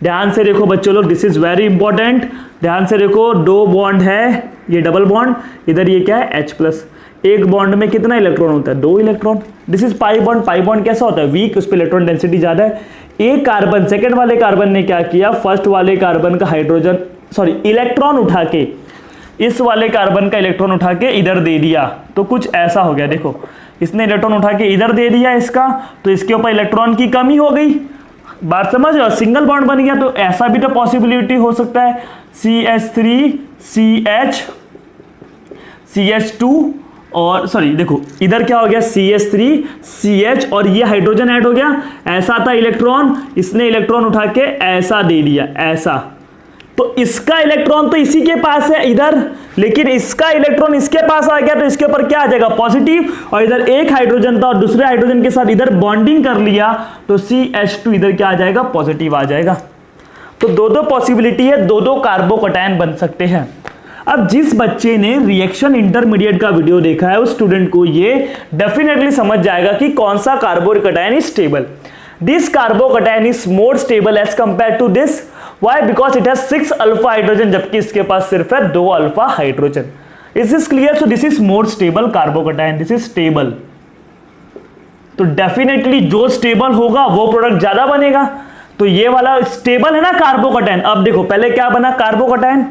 ध्यान से देखो बच्चों लोग, दिस इज वेरी इंपॉर्टेंट, ध्यान से देखो, दो बॉन्ड है, ये डबल बॉन्ड, इधर ये क्या है, H प्लस। एक बॉन्ड में कितना इलेक्ट्रॉन होता है, दो electron. This is pi bond. Pi bond कैसा होता है, वीक, उस पर इलेक्ट्रॉन डेंसिटी ज्यादा है। एक कार्बन, सेकंड वाले कार्बन ने क्या किया, फर्स्ट वाले कार्बन का इलेक्ट्रॉन उठा के, इस वाले कार्बन का इलेक्ट्रॉन उठा के इधर दे दिया, तो कुछ ऐसा हो गया। देखो इसने इलेक्ट्रॉन उठा के इधर दे दिया इसका, तो इसके ऊपर इलेक्ट्रॉन की कमी हो गई, बात समझ रहे हो, सिंगल बॉन्ड बन गया। तो ऐसा भी तो पॉसिबिलिटी हो सकता है, CH3CH CH2 और सॉरी देखो इधर क्या हो गया CH3 CH और ये हाइड्रोजन ऐड हो गया, ऐसा था इलेक्ट्रॉन, इसने इलेक्ट्रॉन उठा के ऐसा दे दिया ऐसा, तो इसका इलेक्ट्रॉन तो इसी के पास है इधर, लेकिन इसका इलेक्ट्रॉन इसके पास आ गया तो इसके ऊपर क्या आ जाएगा पॉजिटिव, और इधर एक हाइड्रोजन था और दूसरे हाइड्रोजन के साथ इधर बॉन्डिंग कर लिया तो CH2 इधर क्या आ जाएगा पॉजिटिव आ जाएगा। तो दो दो पॉसिबिलिटी है, दो दो कार्बोकैटायन बन सकते हैं। अब जिस बच्चे ने रिएक्शन इंटरमीडिएट का वीडियो देखा है उस स्टूडेंट को ये डेफिनेटली समझ जाएगा कि कौन सा carbocation is stable. This carbocation is more stable as compared to this, why? Because it has 6 alpha hydrogen जबकि इसके पास सिर्फ है 2 alpha hydrogen. Is this clear? So this is more stable carbocation, this is stable. तो डेफिनेटली जो स्टेबल होगा वो प्रोडक्ट ज्यादा बनेगा, तो ये वाला स्टेबल है ना कार्बोकैटायन। अब देखो पहले क्या बना कार्बोकैटायन,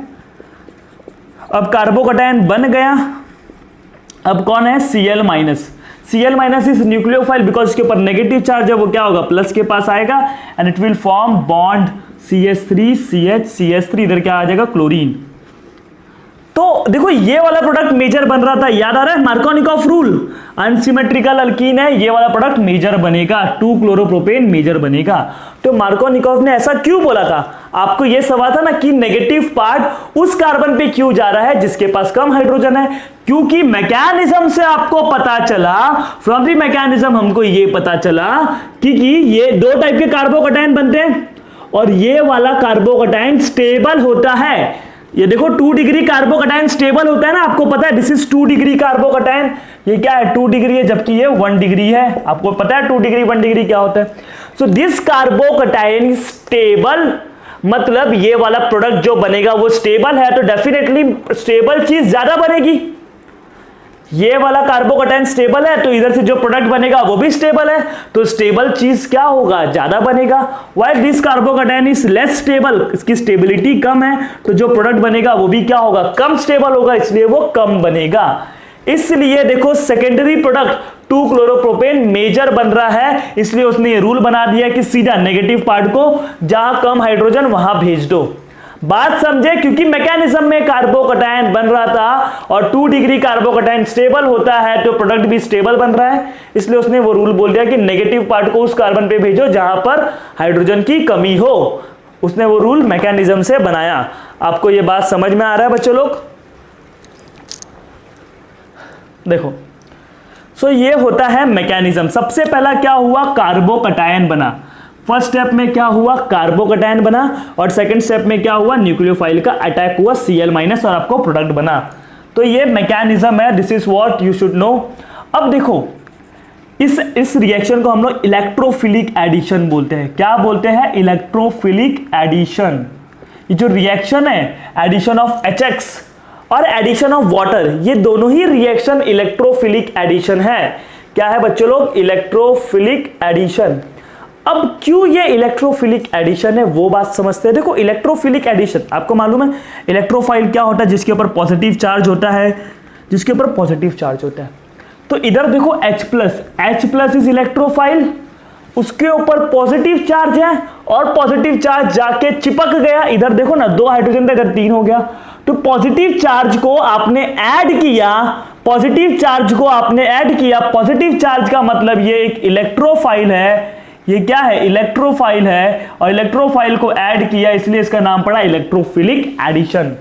अब कार्बोकैटायन बन गया, अब कौन है Cl minus. Cl minus is nucleophile because इसके ऊपर नेगेटिव चार्ज है, वो क्या होगा प्लस के पास आएगा and it will form bond CH3 CH CH3 इधर क्या आ जाएगा क्लोरीन। तो देखो ये वाला प्रोडक्ट मेजर बन रहा था, याद आ रहा है मार्कोनिकॉफ रूल, अनसिमेट्रिकल अल्कीन है, ये वाला प्रोडक्ट मेजर बनेगा, 2 क्लोरोप्रोपेन मेजर बनेगा। तो मार्कोनिकॉफ ने ऐसा क्यों बोला था? आपको ये सवाल था ना कि नेगेटिव पार्ट उस कार्बन पे क्यों जा रहा है जिसके पास कम हाइड्रोजन है, क्योंकि मैकेनिज्म से आपको पता चला, फ्रॉम द मैकेनिज्म हमको ये पता चला कि ये दो टाइप के कार्बोकैटायन बनते हैं और ये वाला कार्बोकैटायन स्टेबल होता है। ये देखो 2 डिग्री कार्बोकैटायन स्टेबल होता है ना, आपको पता है दिस इज 2 डिग्री कार्बोकैटायन, ये क्या है 2 डिग्री है जबकि ये 1 डिग्री है, आपको पता है 2 डिग्री 1 डिग्री क्या होता है। सो दिस कार्बोकैटायन स्टेबल, मतलब ये वाला प्रोडक्ट जो बनेगा वो स्टेबल है, तो डेफिनेटली स्टेबल चीज ज्यादा बनेगी। ये वाला कार्बोकैटायन स्टेबल है तो इधर से जो प्रोडक्ट बनेगा वो भी स्टेबल है, तो स्टेबल चीज क्या होगा ज्यादा बनेगा। While this carbocation is less stable, इसकी स्टेबिलिटी कम है तो जो प्रोडक्ट बनेगा वो भी क्या होगा कम स्टेबल होगा, इसलिए वो कम बनेगा। इसलिए देखो सेकेंडरी प्रोडक्ट 2 क्लोरोप्रोपेन मेजर बन रहा है, इसलिए उसने ये रूल बना दिया कि सीधा नेगेटिव पार्ट को जहां कम हाइड्रोजन वहां भेज दो। बात समझे, क्योंकि मैकेनिज्म में कार्बोकैटायन बन रहा था और 2 डिग्री कार्बोकैटायन स्टेबल होता है तो प्रोडक्ट भी स्टेबल बन रहा है, इसलिए उसने वो रूल बोल दिया कि नेगेटिव पार्ट को उस कार्बन पे भेजो जहां पर हाइड्रोजन की कमी हो। उसने वो रूल मैकेनिज्म से बनाया। आपको ये बात समझ में आ रहा है बच्चों लोग? देखो सो ये होता है मैकेनिज्म। सबसे पहला क्या हुआ कार्बोकैटायन बना, फर्स्ट स्टेप में क्या हुआ कार्बोकैटायन बना और सेकंड स्टेप में क्या हुआ न्यूक्लियोफाइल का अटैक हुआ Cl माइनस और आपको प्रोडक्ट बना। तो ये मैकेनिज्म है, this is what you should know. अब देखो इस रिएक्शन को हम लोग इलेक्ट्रोफिलिक एडिशन बोलते हैं। क्या बोलते हैं? Electrophilic addition. ये जो रिएक्शन है एडिशन ऑफ HX और एडिशन ऑफ वाटर, ये दोनों ही रिएक्शन इलेक्ट्रोफिलिक एडिशन है। क्या है बच्चों लोग? Electrophilic addition. अब क्यों ये इलेक्ट्रोफिलिक एडिशन है वो बात समझते हैं। देखो इलेक्ट्रोफिलिक एडिशन आपको मालूम है इलेक्ट्रोफाइल क्या होता है? जिसके ऊपर पॉजिटिव चार्ज होता है, जिसके ऊपर पॉजिटिव चार्ज होता है। तो इधर देखो H+ इज इलेक्ट्रोफाइल, उसके ऊपर पॉजिटिव चार्ज है और पॉजिटिव चार्ज जाके चिपक गया। इधर देखो ना 2 हाइड्रोजन था, इधर 3 हो गया। तो पॉजिटिव चार्ज को आपने ऐड किया, पॉजिटिव चार्ज को आपने ऐड किया। पॉजिटिव चार्ज का मतलब ये एक इलेक्ट्रोफाइल है, ये क्या है इलेक्ट्रोफाइल है और इलेक्ट्रोफाइल को ऐड किया इसलिए इसका नाम पड़ा इलेक्ट्रोफिलिक एडिशन।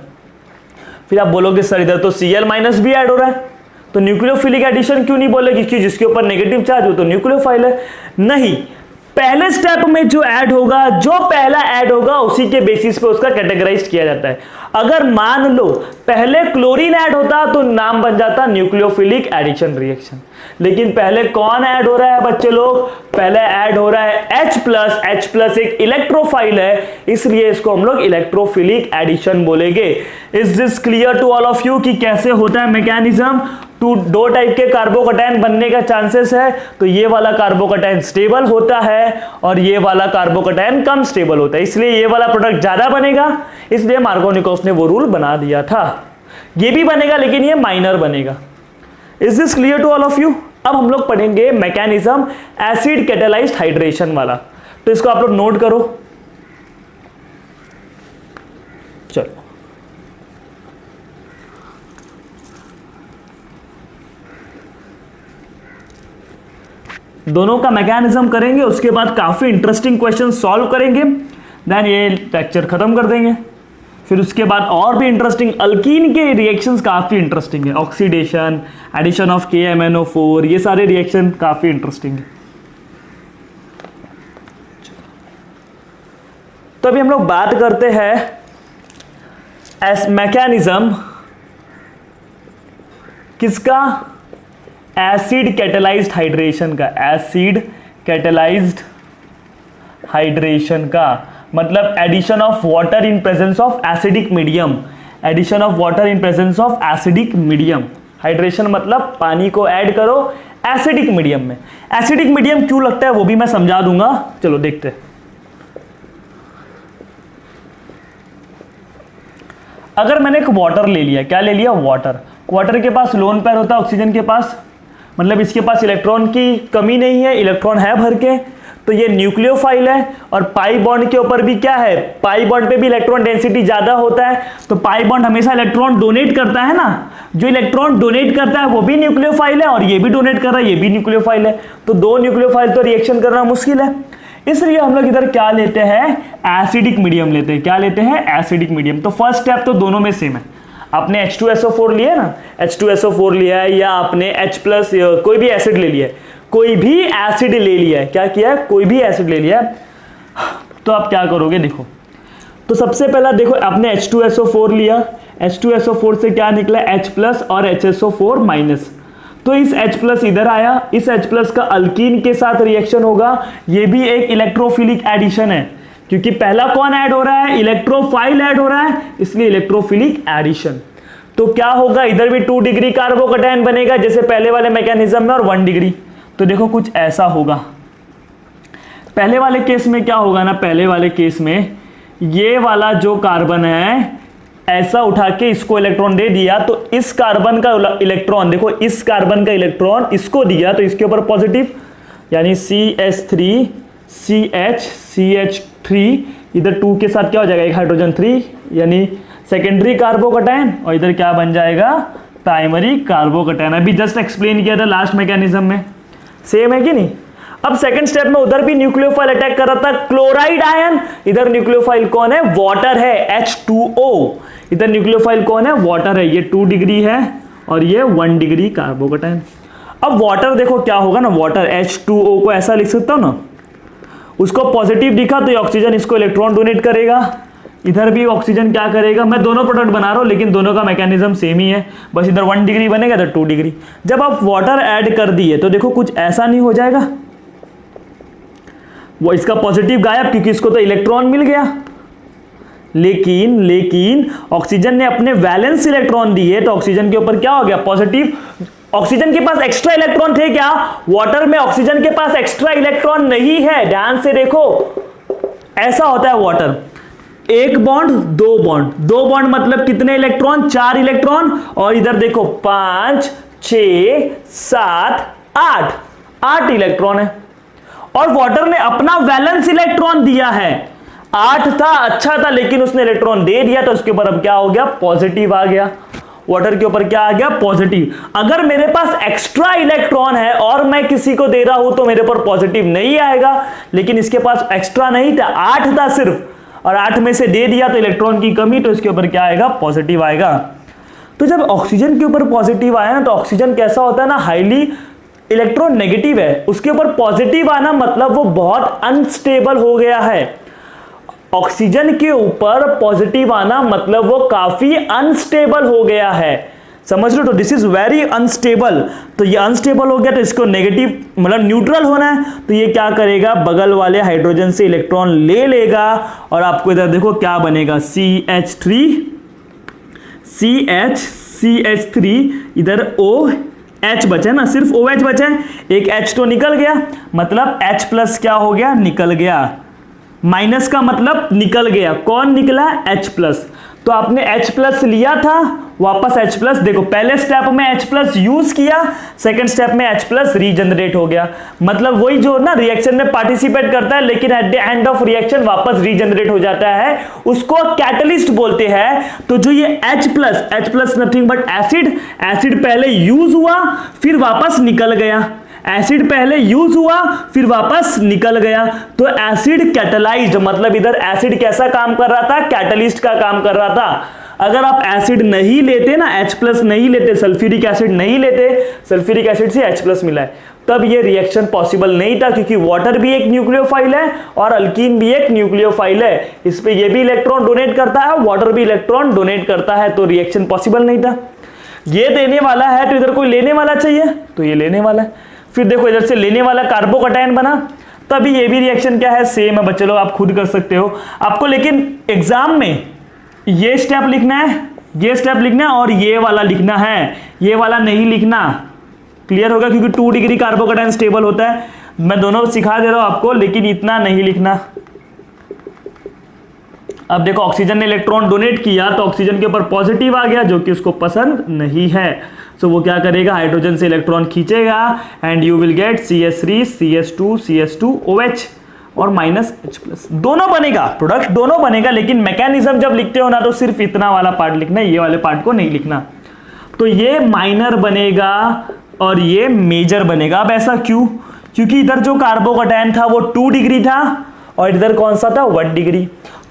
फिर आप बोलोगे सर इधर तो Cl माइनस भी ऐड हो रहा है तो न्यूक्लियोफिलिक एडिशन क्यों नहीं बोले? क्योंकि जिसके ऊपर नेगेटिव चार्ज हो तो न्यूक्लियोफाइल है। नहीं, पहले स्टेप में जो ऐड होगा, जो पहला ऐड होगा उसी के बेसिस पे उसका कैटेगराइज किया जाता है। अगर मान लो पहले क्लोरीन ऐड होता तो नाम बन जाता न्यूक्लियोफिलिक एडिशन रिएक्शन, लेकिन पहले कौन ऐड हो रहा है बच्चे लोग? पहले ऐड हो रहा है H+ एक इलेक्ट्रोफाइल है इसलिए इसको हम लोग इलेक्ट्रोफिलिक एडिशन बोलेंगे। Is this clear to all of you कि कैसे होता है मैकेनिज्म? 2 टाइप के कार्बोकैटायन बनने का चांसेस है, तो ये वाला कार्बोकैटायन स्टेबल होता है और ये वाला कार्बोकैटायन कम स्टेबल होता है, इसलिए ये वाला प्रोडक्ट ज्यादा बनेगा, इसलिए मार्कोनिकॉफ ने वो रूल बना दिया था। ये भी बनेगा लेकिन ये माइनर बनेगा। Is this clear to all of you? अब हम लोग पढ़ेंगे मैकेनिज्म एसिड कैटालाइज्ड हाइड्रेशन वाला, तो इसको आप लोग नोट करो। चलो दोनों का मैकेनिज्म करेंगे, उसके बाद काफ़ी इंटरेस्टिंग क्वेश्चन सॉल्व करेंगे, देन ये लेक्चर ख़त्म कर देंगे। फिर उसके बाद और भी इंटरेस्टिंग अल्कीन के रिएक्शंस काफ़ी इंटरेस्टिंग है, ऑक्सीडेशन, एडिशन ऑफ KMnO4, ये सारे रिएक्शन काफ़ी इंटरेस्टिंग है। तो अभी हम लोग बात करते हैं मैकेनिज्म किसका, एसिड कैटेलाइज्ड हाइड्रेशन का, एसिड कैटेलाइज्ड हाइड्रेशन का मतलब addition of water in presence of acidic medium, addition of water in presence of acidic medium. Hydration मतलब पानी को ऐड करो एसिडिक मीडियम में। एसिडिक मीडियम क्यों लगता है वो भी मैं समझा दूंगा, चलो देखते हैं। अगर मैंने एक वाटर ले लिया, क्या ले लिया, वाटर, वाटर के पास लोन पेयर होता है ऑक्सीजन के पास, मतलब इसके पास इलेक्ट्रॉन की कमी नहीं है, इलेक्ट्रॉन है भर के, तो ये न्यूक्लियोफाइल है। और पाई बॉन्ड के ऊपर भी क्या है, पाई बॉन्ड पे भी इलेक्ट्रॉन डेंसिटी ज्यादा होता है, तो पाई बॉन्ड हमेशा इलेक्ट्रॉन डोनेट करता है ना, जो इलेक्ट्रॉन डोनेट करता है वो भी न्यूक्लियोफाइल है और ये भी डोनेट कर रहा है, ये भी न्यूक्लियोफाइल है, तो दो न्यूक्लियोफाइल तो रिएक्शन करना मुश्किल है। इसलिए हम लोग इधर क्या लेते हैं, एसिडिक मीडियम लेते हैं। क्या लेते हैं, एसिडिक मीडियम। तो फर्स्ट स्टेप तो दोनों में सेम है। आपने H2SO4 लिया ना, H2SO4 लिया है, या आपने H+ कोई भी एसिड ले लिया है, कोई भी एसिड ले लिया है, क्या किया है, कोई भी एसिड ले लिया है, तो आप क्या करोगे, देखो। तो सबसे पहला देखो, आपने H2SO4 लिया, H2SO4 से क्या निकला, H+ और HSO4-। तो इस H+ इधर आया, इस H+ का अल्कीन के साथ रिएक्शन होगा, ये भी एक इलेक्ट्रोफिलिक एडिशन है, क्योंकि पहला कौन ऐड हो रहा है, इलेक्ट्रोफाइल ऐड हो रहा है, इसलिए इलेक्ट्रोफिलिक एडिशन। तो क्या होगा, इधर भी 2 डिग्री कार्बोकैटायन बनेगा जैसे पहले वाले मैकेनिज्म में, और 1 डिग्री। तो देखो कुछ ऐसा होगा। पहले वाले केस में क्या होगा ना, पहले वाले केस में ये वाला जो कार्बन है ऐसा उठा के इसको इलेक्ट्रॉन दे दिया, तो इस कार्बन का इलेक्ट्रॉन, देखो इस कार्बन का इलेक्ट्रॉन इसको दिया, तो इसके ऊपर पॉजिटिव, यानी CH3 CH3, इधर 2 के साथ क्या हो जाएगा, एक हाइड्रोजन 3, यानी सेकेंडरी कार्बोकैटायन, और इधर क्या बन जाएगा, प्राइमरी कार्बोकैटायन। अभी जस्ट एक्सप्लेन किया था लास्ट मैकेनिज्म में, सेम है कि नहीं। अब सेकंड स्टेप में उधर भी न्यूक्लियोफाइल अटैक कर रहा था, क्लोराइड आयन, इधर न्यूक्लियोफाइल कौन है, वाटर है, H2O, इधर न्यूक्लियोफाइल कौन है, वाटर है, ये 2 डिग्री है और ये 1 डिग्री कार्बोकैटायन। अब वाटर देखो क्या होगा ना, वाटर H2O को ऐसा लिख सकता हूं ना, उसको पॉजिटिव दिखा तो ये ऑक्सीजन इसको इलेक्ट्रॉन डोनेट करेगा, इधर भी ऑक्सीजन क्या करेगा, मैं दोनों प्रोडक्ट बना रहा हूं लेकिन दोनों का मैकेनिज्म सेम ही है, बस इधर 1 डिग्री बनेगा, इधर 2 डिग्री। जब आप वाटर ऐड कर दिए तो देखो कुछ ऐसा नहीं हो जाएगा, वो इसका पॉजिटिव गायब, क्योंकि इसको तो इलेक्ट्रॉन मिल गया। लेकिन ऑक्सीजन ने अपने वैलेंस इलेक्ट्रॉन दिए, तो ऑक्सीजन के ऊपर क्या हो गया, पॉजिटिव। ऑक्सीजन के पास एक्स्ट्रा इलेक्ट्रॉन थे क्या, वाटर में ऑक्सीजन के पास एक्स्ट्रा इलेक्ट्रॉन नहीं है, ध्यान से देखो, ऐसा होता है वाटर, 1 बॉन्ड 2 बॉन्ड, 2 बॉन्ड मतलब कितने इलेक्ट्रॉन, 4 इलेक्ट्रॉन, और इधर देखो 5 6 7 8 इलेक्ट्रॉन है, और वाटर ने अपना वैलेंस इलेक्ट्रॉन दिया है, 8 था, अच्छा था, लेकिन उसने इलेक्ट्रॉन दे दिया, तो उसके ऊपर अब क्या हो गया, पॉजिटिव आ गया, वाटर के ऊपर क्या आ गया, पॉजिटिव। अगर मेरे पास एक्स्ट्रा इलेक्ट्रॉन है और मैं किसी को दे रहा हूं तो मेरे ऊपर पॉजिटिव नहीं आएगा, लेकिन इसके पास एक्स्ट्रा नहीं था, 8 था सिर्फ, और 8 में से दे दिया तो इलेक्ट्रॉन की कमी, तो इसके ऊपर क्या आएगा, पॉजिटिव आएगा। तो जब ऑक्सीजन के ऊपर पॉजिटिव आया ना, तो ऑक्सीजन कैसा होता है ना, हाईली इलेक्ट्रॉन नेगेटिव है, उसके ऊपर पॉजिटिव आना मतलब वो बहुत अनस्टेबल हो गया है। ऑक्सीजन के ऊपर पॉजिटिव आना मतलब वो काफी अनस्टेबल हो गया है, समझ लो। तो दिस इज वेरी अनस्टेबल, तो ये अनस्टेबल हो गया, तो इसको नेगेटिव मतलब न्यूट्रल होना है, तो ये क्या करेगा, बगल वाले हाइड्रोजन से इलेक्ट्रॉन ले लेगा, और आपको इधर देखो क्या बनेगा, CH3, इधर OH बचा ना, सिर्फ OH बचा है, एक H तो निकल गया, मतलब H+ क्या हो गया, निकल गया, माइनस का मतलब निकल गया, कौन निकला, H+। तो आपने H+ लिया था, वापस H+, देखो पहले स्टेप में H+ यूज किया, सेकंड स्टेप में H+ रीजनरेट हो गया, मतलब वही जो ना रिएक्शन में पार्टिसिपेट करता है लेकिन at the end of reaction वापस रीजनरेट हो जाता है, उसको कैटलिस्ट बोलते हैं। तो जो ये H+ नथिंग बट एसिड पहले यूज हुआ फिर वापस निकल गया, एसिड पहले यूज हुआ फिर वापस निकल गया, तो एसिड कैटलाइज्ड, मतलब इधर एसिड कैसा काम कर रहा था, कैटलिस्ट का काम कर रहा था। अगर आप एसिड नहीं लेते ना, H+ नहीं लेते, सल्फ्यूरिक एसिड नहीं लेते, सल्फ्यूरिक एसिड से H+ मिला है, तब ये रिएक्शन पॉसिबल नहीं था, क्योंकि वाटर भी एक न्यूक्लियोफाइल है और अल्कीन भी एक न्यूक्लियोफाइल है। इस पे ये भी इलेक्ट्रॉन डोनेट करता है, वाटर भी इलेक्ट्रॉन डोनेट करता है, तो रिएक्शन पॉसिबल नहीं था। ये देने वाला है तो इधर कोई लेने वाला चाहिए, तो ये लेने वाला है। फिर देखो इधर से लेने वाला कार्बोकैटायन बना, तभी ये भी रिएक्शन क्या है, सेम है बच्चे लोग, आप खुद कर सकते हो। आपको लेकिन एग्जाम में ये स्टेप लिखना है, ये स्टेप लिखना है और ये वाला लिखना है, ये वाला नहीं लिखना। क्लियर होगा, क्योंकि 2 डिग्री कार्बोकैटायन स्टेबल होता है। मैं दोनों सिखा दे रहा हूं आपको, लेकिन इतना नहीं लिखना। अब देखो ऑक्सीजन ने इलेक्ट्रॉन डोनेट किया तो ऑक्सीजन के ऊपर पॉजिटिव आ गया, जो कि उसको पसंद नहीं है। सो वो क्या करेगा, हाइड्रोजन से इलेक्ट्रॉन खींचेगा and you will get CH3 CH2 CH2 OH और -H+। दोनों बनेगा, प्रोडक्ट दोनों बनेगा, लेकिन मैकेनिज्म जब लिखते हो ना तो सिर्फ इतना वाला पार्ट लिखना है, ये वाले पार्ट को नहीं लिखना। तो ये माइनर बनेगा और ये मेजर बनेगा। अब ऐसा क्यों, क्योंकि इधर जो कार्बोकैटायन था वो 2 डिग्री था और इधर कौन सा था, 1 degree.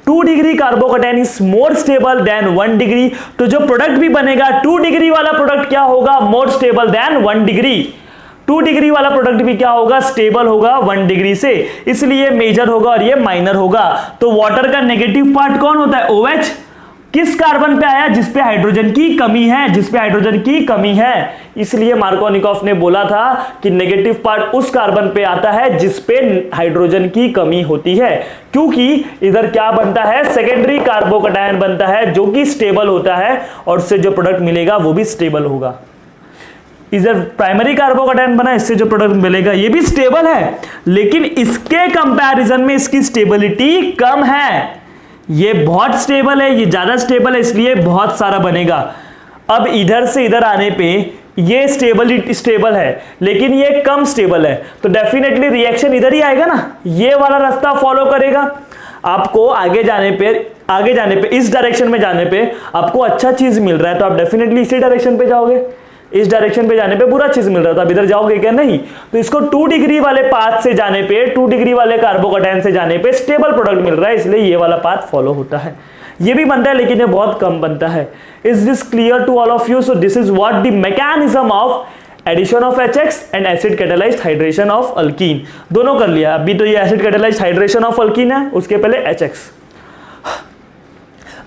2 degree carbocation is more stable then 1 degree, तो जो प्रोडक्ट भी बनेगा 2 डिग्री वाला प्रोडक्ट क्या होगा, more stable then 1 degree. 2 degree वाला प्रोडक्ट भी क्या होगा, स्टेबल होगा 1 डिग्री से, इसलिए मेजर होगा और ये माइनर होगा। तो वाटर का नेगेटिव पार्ट कौन होता है, OH। किस कार्बन पे आया, जिसपे हाइड्रोजन की कमी है, जिसपे हाइड्रोजन की कमी है, इसलिए मार्कोनिकॉफ ने बोला था कि नेगेटिव पार्ट उस कार्बन पे आता है जिसपे हाइड्रोजन की कमी होती है, क्योंकि इधर क्या बनता है, सेकेंडरी कार्बोकैटायन बनता है जो कि स्टेबल होता है और उससे जो प्रोडक्ट मिलेगा वो भी स्टेबल होगा। इधर प्राइमरी कार्बोकैटायन बना, इससे जो प्रोडक्ट मिलेगा ये भी स्टेबल है, लेकिन इसके कंपैरिजन में इसकी स्टेबिलिटी कम है। ये बहुत स्टेबल है, ये ज्यादा स्टेबल है, इसलिए बहुत सारा बनेगा। अब इधर से इधर आने पे ये स्टेबल है, लेकिन ये कम स्टेबल है, तो डेफिनेटली रिएक्शन इधर ही आएगा ना, ये वाला रास्ता फॉलो करेगा। आपको आगे जाने पे इस डायरेक्शन में जाने पे आपको अच्छा चीज मिल रहा है, तो आप डेफिनेटली इसी डायरेक्शन पे जाओगे। इस डायरेक्शन पे जाने पे बुरा चीज मिल रहा था, अब इधर जाओगे क्या, नहीं। तो इसको 2 डिग्री वाले पाथ से जाने पे, 2 डिग्री वाले कार्बोकैटायन से जाने पे स्टेबल प्रोडक्ट मिल रहा है, इसलिए ये वाला पाथ फॉलो होता है। ये भी बनता है लेकिन ये बहुत कम बनता है। Is this clear to all of you? So this is what the mechanism of addition of HX and acid catalyzed hydration of alkene. दोनों कर लिया। अभी तो ये acid catalyzed hydration of alkene है, उसके पहले HX।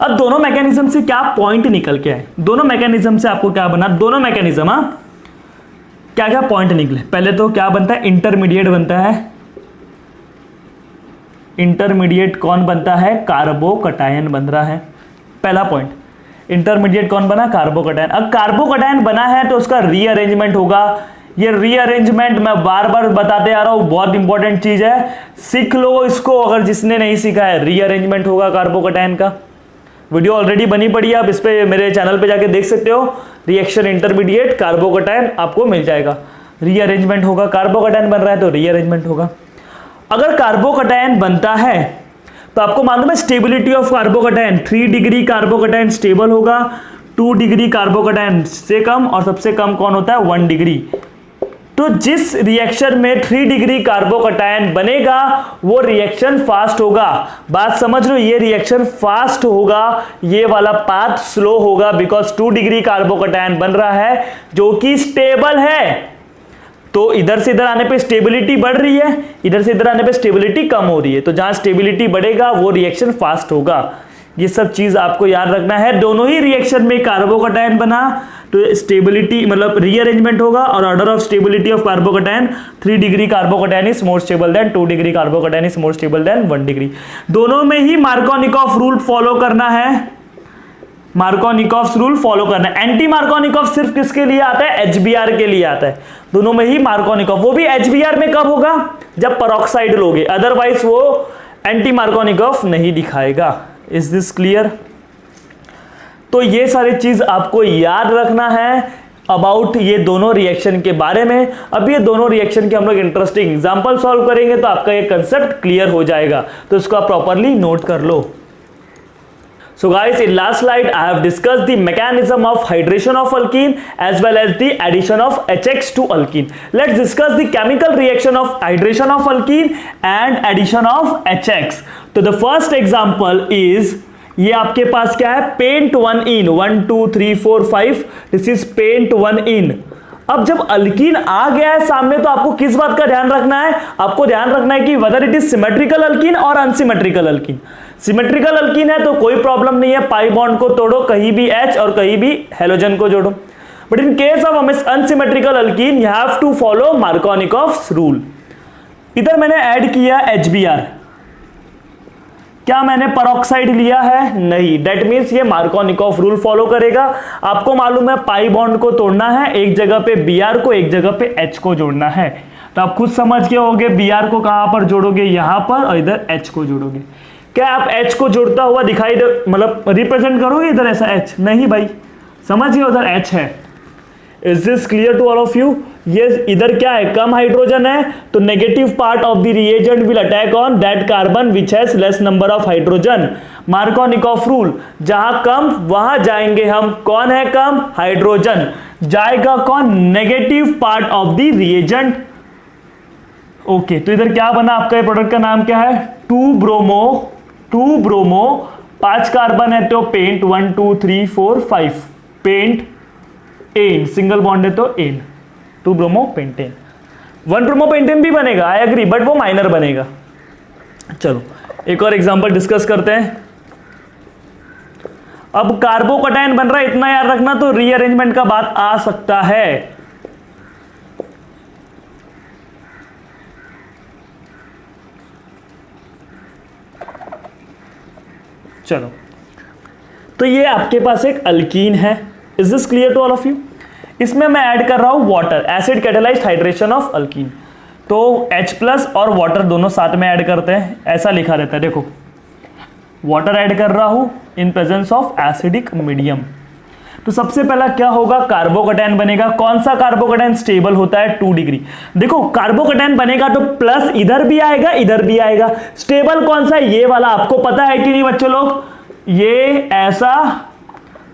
अब दोनों मैकेनिज्म से क्या पॉइंट निकल के आए, दोनों मैकेनिज्म से आपको क्या बना, दोनों मैकेनिज्म क्या क्या पॉइंट निकले। पहले तो क्या बनता है, इंटरमीडिएट बनता है। इंटरमीडिएट कौन बनता है, कार्बोकैटायन बन रहा है। पहला पॉइंट, इंटरमीडिएट कौन बना, कार्बोकैटायन। अब कार्बोकैटायन बना है तो उसका रीअरेंजमेंट होगा। ये रीअरेंजमेंट मैं बार बार बताते आ रहा हूं, बहुत इंपॉर्टेंट चीज है, सीख लो इसको अगर जिसने नहीं सीखा है। रीअरेंजमेंट होगा कार्बोकैटायन का, वीडियो ऑलरेडी बनी पड़ी है, आप इस पे मेरे चैनल पे जाके देख सकते हो। रिएक्शन इंटरमीडिएट कार्बोकैटायन आपको मिल जाएगा। रीअरेंजमेंट होगा, कार्बोकैटायन बन रहा है तो रीअरेंजमेंट होगा। अगर कार्बोकैटायन बनता है तो आपको मालूम है stability of carbocation, 3 degree carbocation stable होगा, 2 डिग्री कार्बोकैटायन से कम, और सबसे कम कौन होता है, 1 डिग्री। तो जिस रिएक्शन में 3 डिग्री कार्बोकैटायन बनेगा वो रिएक्शन फास्ट होगा। बात समझ लो, ये रिएक्शन फास्ट होगा, ये वाला पाथ स्लो होगा, बिकॉज 2 डिग्री कार्बोकैटायन बन रहा है जो कि स्टेबल है। तो इधर से इधर आने पे स्टेबिलिटी बढ़ रही है, इधर से इधर आने पे स्टेबिलिटी कम हो रही है, तो जहां स्टेबिलिटी बढ़ेगा वो रिएक्शन फास्ट होगा। ये सब चीज आपको याद रखना है। दोनों ही रिएक्शन में कार्बोकैटायन बना तो स्टेबिलिटी मतलब रीअरेंजमेंट होगा, और order of stability of carbocation, 3 degree carbocation is more stable then 2 degree carbocation is more stable then 1 degree. दोनों में ही मार्कोनिकॉफ रूल फॉलो करना है, मार्कोनिकॉफ रूल फॉलो करना है। एंटी मार्कोनिकॉफ सिर्फ किसके लिए आता है, HBr के लिए आता है। दोनों में ही मार्कोनिकॉफ, वो भी HBr में कब होगा, जब पेरोक्साइड लोगे, अदरवाइज वो एंटी मार्कोनिकॉफ नहीं दिखाएगा। Is this clear? तो ये सारी चीज आपको याद रखना है अबाउट ये दोनों रिएक्शन के बारे में। अब ये दोनों रिएक्शन के हम लोग इंटरेस्टिंग एग्जांपल सॉल्व करेंगे तो आपका ये कंसेप्ट क्लियर हो जाएगा, तो इसको आप प्रॉपरली नोट कर लो। So guys, in last slide I have discussed the mechanism of hydration of alkene as well as the addition of HX to alkene. Let's discuss the chemical reaction of hydration of alkene and addition of HX. तो the first example is, ये आपके पास क्या है, pent 1 in 1 2 3 4 5, this is pent 1 in. अब जब अल्कीन आ गया है सामने तो आपको किस बात का ध्यान रखना है, आपको ध्यान रखना है कि whether it is symmetrical alkyne और अनसिमेट्रिकल अल्कीन. सिमेट्रिकल अल्कीन है तो कोई प्रॉब्लम नहीं है, पाई बॉन्ड को तोड़ो, कहीं भी H और कहीं भी हेलोजन को जोड़ो. But in case of unsymmetrical alkene you have to follow Markovnikov's rule. इधर मैंने ऐड किया HBr, क्या मैंने परऑक्साइड लिया है? नहीं. डेट मीन्स ये मार्कोनिकॉफ रूल फॉलो करेगा. आपको मालूम है पाई बॉन्ड को तोड़ना है, एक जगह पे Br को, एक जगह पे H को जोड़ना है. तो आप खुद समझ के होगे Br को कहां पर जोड़ोगे, यहां पर, और इधर H को जोड़ोगे. क्या आप H को जोड़ता हुआ दिखाई दे, मतलब रिप्रेजेंट करोगे इधर ऐसा H? नहीं भाई, समझिए उधर H है. Is this clear to all of you? ये इधर क्या है, कम हाइड्रोजन है तो negative part of the reagent will attack on that carbon which has less number of hydrogen. Markovnikov rule, जहां कम वहां जाएंगे हम. कौन है कम? हाइड्रोजन. जाएगा कौन? Negative part of the reagent. Okay, तो इधर क्या बना आपका, ये प्रोडक्ट का नाम क्या है? 2 ब्रोमो 5 कार्बन है तो pent 1 2 3 4 5, pent ane, single bond है तो ane, 2 bromo pentane. 1 bromo pentane भी बनेगा, आई एग्री, बट वो माइनर बनेगा. चलो एक और एग्जांपल डिस्कस करते हैं. अब कार्बोकटायन बन रहा है, इतना याद रखना, तो रीअरेंजमेंट का बात आ सकता है. चलो, तो ये आपके पास एक अल्कीन है. Is this clear to all of you? इसमें मैं ऐड कर रहा हूं water, acid catalyzed hydration of alkene. तो H+ और वाटर दोनों साथ में ऐड करते हैं, ऐसा लिखा रहता है. देखो, वाटर ऐड कर रहा हूं इन प्रेजेंस ऑफ एसिडिक मीडियम. तो सबसे पहला क्या होगा, कार्बोकटायन बनेगा. कौन सा कार्बोकटायन स्टेबल होता है? 2 डिग्री. देखो कार्बोकटायन बनेगा तो प्लस इधर भी आएगा, इधर भी आएगा. स्टेबल कौन सा है? ये वाला. आपको पता है कि नहीं बच्चों लोग? ये ऐसा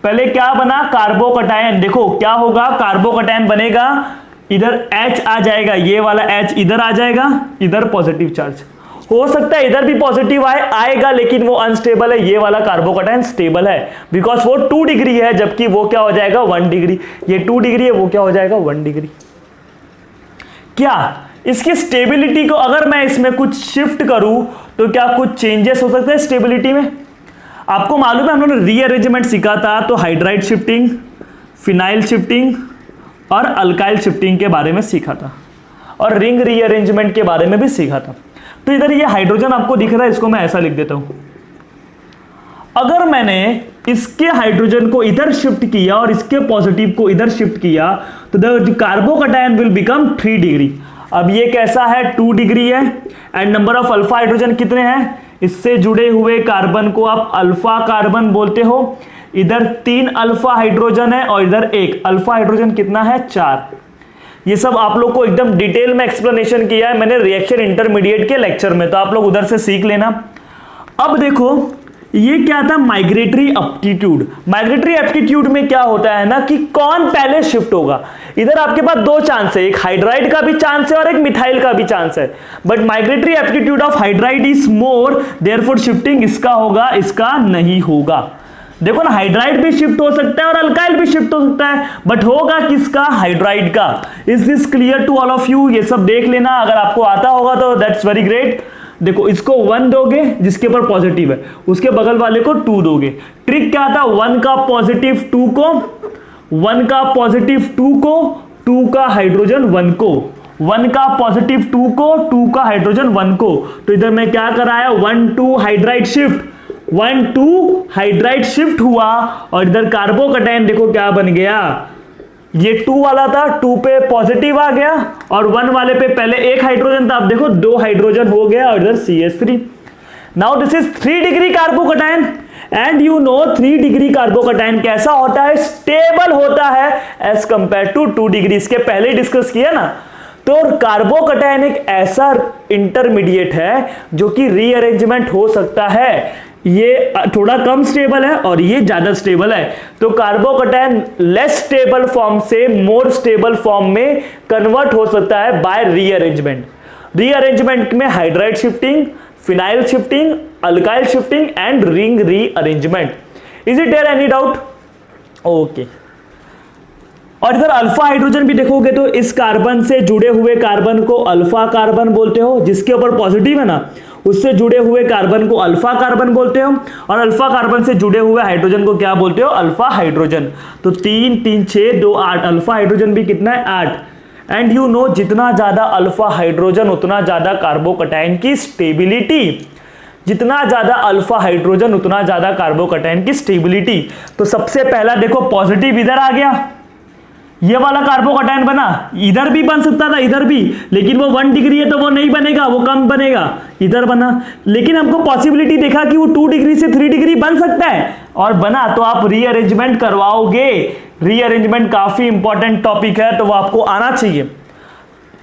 पहले क्या बना, कार्बोकटायन. देखो क्या होगा, कार्बोकटायन बनेगा, इधर H आ जाएगा, ये वाला H इधर आ जाएगा, इधर पॉजिटिव चार्ज. हो सकता है इधर भी पॉजिटिव आएगा, लेकिन वो अनस्टेबल है. ये वाला कार्बोकटायन स्टेबल है बिकॉज वो 2 डिग्री है, जबकि वो क्या हो जाएगा, 1 डिग्री. ये 2 डिग्री है, वो क्या हो जाएगा, 1 डिग्री. क्या इसकी स्टेबिलिटी को अगर मैं इसमें कुछ शिफ्ट करूं तो क्या कुछ चेंजेस हो सकते हैं स्टेबिलिटी में? आपको मालूम है हम लोगों ने रीअरेंजमेंट सीखा था, तो हाइड्राइड शिफ्टिंग, फिनाइल शिफ्टिंग और अल्काइल शिफ्टिंग के बारे में सीखा था, और रिंग रीअरेंजमेंट के बारे में भी सीखा था. तो इधर ये हाइड्रोजन आपको दिख रहा है, इसको मैं ऐसा लिख देता हूं. अगर मैंने इसके हाइड्रोजन को इधर शिफ्ट किया और इसके पॉजिटिव को इधर शिफ्ट किया तो the carbocation will become 3 degree. अब ये कैसा है, 2 डिग्री है, and number of alpha hydrogen कितने हैं? इससे जुड़े हुए कार्बन को आप अल्फा कार्बन बोलते हो. इधर 3 अल्फा हाइड्रोजन है और इधर 1 अल्फा हाइड्रोजन. कितना है? 4. ये सब आप लोग को एकदम डिटेल में एक्सप्लेनेशन किया है मैंने रिएक्शन इंटरमीडिएट के लेक्चर में, तो आप लोग उधर से सीख लेना. अब देखो ये क्या था, माइग्रेटरी एप्टीट्यूड. माइग्रेटरी एप्टीट्यूड में क्या होता है ना कि कौन पहले शिफ्ट होगा. इधर आपके पास 2 चांस है, एक हाइड्राइड का भी चांस है और एक मिथाइल का भी चांस है, but migratory aptitude of hydride is more, therefore shifting इसका होगा, इसका नहीं होगा. देखो ना, हाइड्राइड भी शिफ्ट हो सकता है और अल्काइल भी शिफ्ट हो सकता है, बट होगा किसका, हाइड्राइड का. Is this clear to all of you? ये सब देख लेना, अगर आपको आता होगा तो दैट्स वेरी ग्रेट. देखो इसको 1 दोगे जिसके ऊपर पॉजिटिव है, उसके बगल वाले को 2 दोगे. ट्रिक क्या था, 1 का पॉजिटिव 2 को, 1 का पॉजिटिव 2 को, 2 का हाइड्रोजन 1 को, 1 का पॉजिटिव 2 को, 2 का हाइड्रोजन 1 को. तो इधर मैं क्या कराया, 1 2 हाइड्राइड शिफ्ट, 1 2 हाइड्राइड शिफ्ट हुआ, और इधर कार्बोकटायन देखो क्या बन गया, ये 2 वाला था, 2 पे पॉजिटिव आ गया, और 1 वाले पे पहले 1 हाइड्रोजन था, अब देखो 2 हाइड्रोजन हो गया, और इधर CH3. Now this is 3 degree carbocation, and you know 3 degree carbocation कैसा होता है, स्टेबल होता है एज कंपेयर टू 2 डिग्री. इसके पहले डिस्कस किया ना. तो कार्बोकटायन एक ऐसा इंटरमीडिएट है जो कि रीअरेंजमेंट हो सकता है. ये थोड़ा कम स्टेबल है और ये ज्यादा स्टेबल है, तो कार्बोकैटायन लेस स्टेबल फॉर्म से मोर स्टेबल फॉर्म में कन्वर्ट हो सकता है बाय रीअरेंजमेंट। रीअरेंजमेंट में hydride shifting, phenyl shifting, alkyl shifting and ring rearrangement. Is it there any doubt? Okay. और इधर अल्फा हाइड्रोजन भी देखोगे तो इस कार्बन से जुड़े हुए कार्बन को अल्फा कार्बन बोलते हो, जिसके ऊपर पॉजिटिव है ना उससे जुड़े हुए कार्बन को अल्फा कार्बन बोलते हो, और अल्फा कार्बन से जुड़े हुए हाइड्रोजन को क्या बोलते हो? Alpha hydrogen. तो 3 3 6 2 8, अल्फा हाइड्रोजन भी कितना है? 8। एंड यू नो जितना ज्यादा अल्फा हाइड्रोजन उतना ज्यादा कार्बोकैटायन की स्टेबिलिटी, जितना ज्यादा अल्फा हाइड्रोजन उतना ज्यादा कार्बोकैटायन की स्टेबिलिटी। तो सबसे पहला देखो पॉजिटिव इधर आ गया, ये वाला कार्बोकैटायन बना, इधर भी बन सकता था इधर भी, लेकिन वो 1 डिग्री है तो वो नहीं बनेगा, वो कम बनेगा, इधर बना। लेकिन हमको पॉसिबिलिटी देखा कि वो 2 डिग्री से 3 डिग्री बन सकता है और बना, तो आप रीअरेंजमेंट करवाओगे। रीअरेंजमेंट काफी इंपॉर्टेंट टॉपिक है, तो वो आपको आना चाहिए।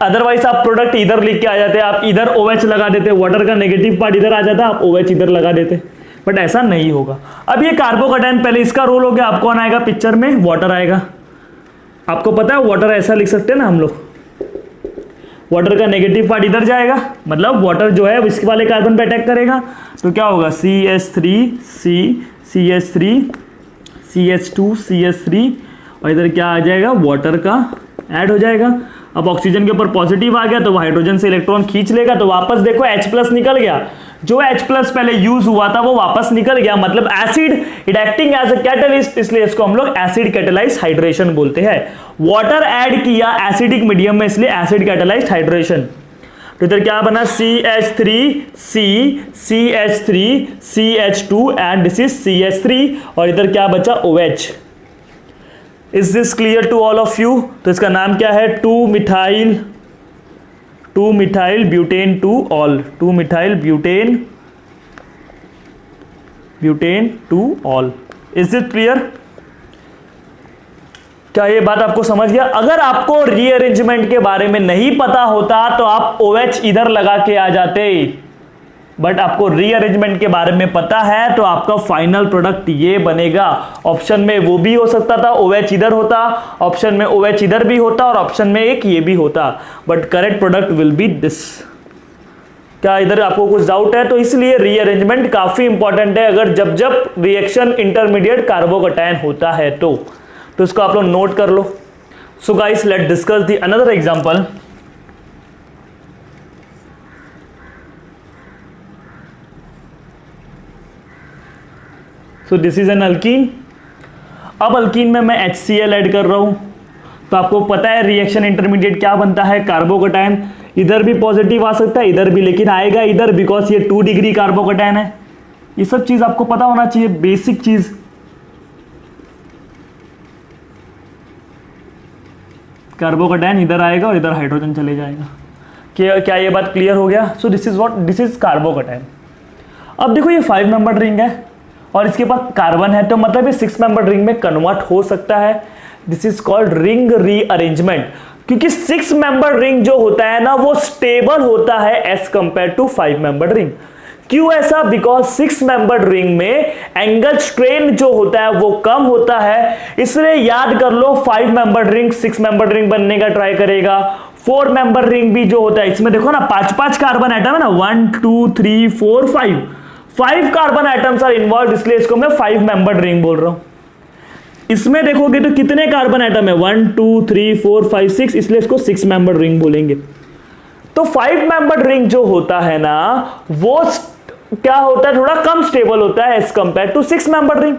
अदरवाइज आप प्रोडक्ट इधर लिख के आ जाते, आप इधर OH लगा देते, वाटर का नेगेटिव पार्ट इधर आ जाता, आप OH इधर लगा देते, बट ऐसा नहीं होगा। अब ये कार्बोकैटायन पहले इसका रोल हो गया, अब कौन आएगा पिक्चर में? वाटर आएगा। आपको पता है वाटर ऐसा लिख सकते हैं ना हम लोग, वाटर का नेगेटिव पार्ट इधर जाएगा, मतलब वाटर जो है इसके वाले कार्बन पे अटैक करेगा, तो क्या होगा? CH3C CH3 CH2 CH3, और इधर क्या आ जाएगा? वाटर का ऐड हो जाएगा। अब ऑक्सीजन के ऊपर पॉजिटिव आ गया तो वो हाइड्रोजन से इलेक्ट्रॉन खींच लेगा, तो वापस देखो H+ निकल गया, जो H+ पहले यूज हुआ था वो वापस निकल गया, मतलब acid it acting as a catalyst, इसलिए इसको हम लोग एसिड कैटलाइज्ड हाइड्रेशन बोलते हैं। वाटर ऐड किया एसिडिक मीडियम में, इसलिए एसिड कैटलाइज्ड हाइड्रेशन। तो इधर क्या बना? CH3C CH3 CH2 and this is CH3, और इधर क्या बचा? OH। Is this clear to all of you? तो इसका नाम क्या है? 2 methyl butane 2 ol, 2 methyl butane 2 ol. Is it clear? क्या ये बात आपको समझ गया? अगर आपको रीअरेंजमेंट के बारे में नहीं पता होता तो आप OH इधर लगा के आ जाते, बट आपको रीअरेंजमेंट के बारे में पता है तो आपका फाइनल प्रोडक्ट ये बनेगा। ऑप्शन में वो भी हो सकता था, OH इधर होता, ऑप्शन में OH इधर भी होता, और ऑप्शन में एक ये भी होता, but correct product will be this. क्या इधर आपको कुछ डाउट है? तो इसलिए रीअरेंजमेंट काफी इंपॉर्टेंट है अगर जब जब रिएक्शन इंटरमीडिएट कार्बोकैटायन होता है तो इसको आप लोग नोट कर लो। So guys let discuss the another example. So this is an alkene. अब अल्कीन में मैं HCl ऐड कर रहा हूं, तो आपको पता है रिएक्शन इंटरमीडिएट क्या बनता है? कार्बोकैटायन। इधर भी पॉजिटिव आ सकता है, इधर भी, लेकिन आएगा इधर बिकॉज ये 2 डिग्री कार्बोकैटायन है। ये सब चीज आपको पता होना चाहिए, बेसिक चीज। कार्बोकैटायन इधर आएगा और इधर हाइड्रोजन चले जाएगा। क्या ये बात क्लियर हो गया? सो दिस इज कार्बोकैटायन। अब देखो ये 5 मेंबर रिंग है और इसके पास कार्बन है, तो मतलब ये 6 मेंबर रिंग में कन्वर्ट हो सकता है। This is called ring rearrangement, क्योंकि 6 मेंबर रिंग जो होता है ना वो स्टेबल होता है as compared to 5 member ring. क्यों ऐसा? बिकॉज 6 मेंबर रिंग में एंगल स्ट्रेन जो होता है वो कम होता है, इसलिए याद कर लो 5 मेंबर रिंग 6 मेंबर रिंग बनने का ट्राई करेगा। 4 मेंबर रिंग भी जो होता है, इसमें देखो ना 5 कार्बन एटम है ना, 1 2 3 4 5 कार्बन एटम्स आर इन्वॉल्व, इसलिए इसको मैं 5 मेंबर रिंग बोल रहा हूं। इसमें देखोगे तो कितने कार्बन एटम है? 1 2 3 4 5 6, इसलिए इसको 6 मेंबर रिंग बोलेंगे। तो 5 मेंबर रिंग जो होता है ना वो क्या होता है? थोड़ा कम स्टेबल होता है as compared to 6 member ring.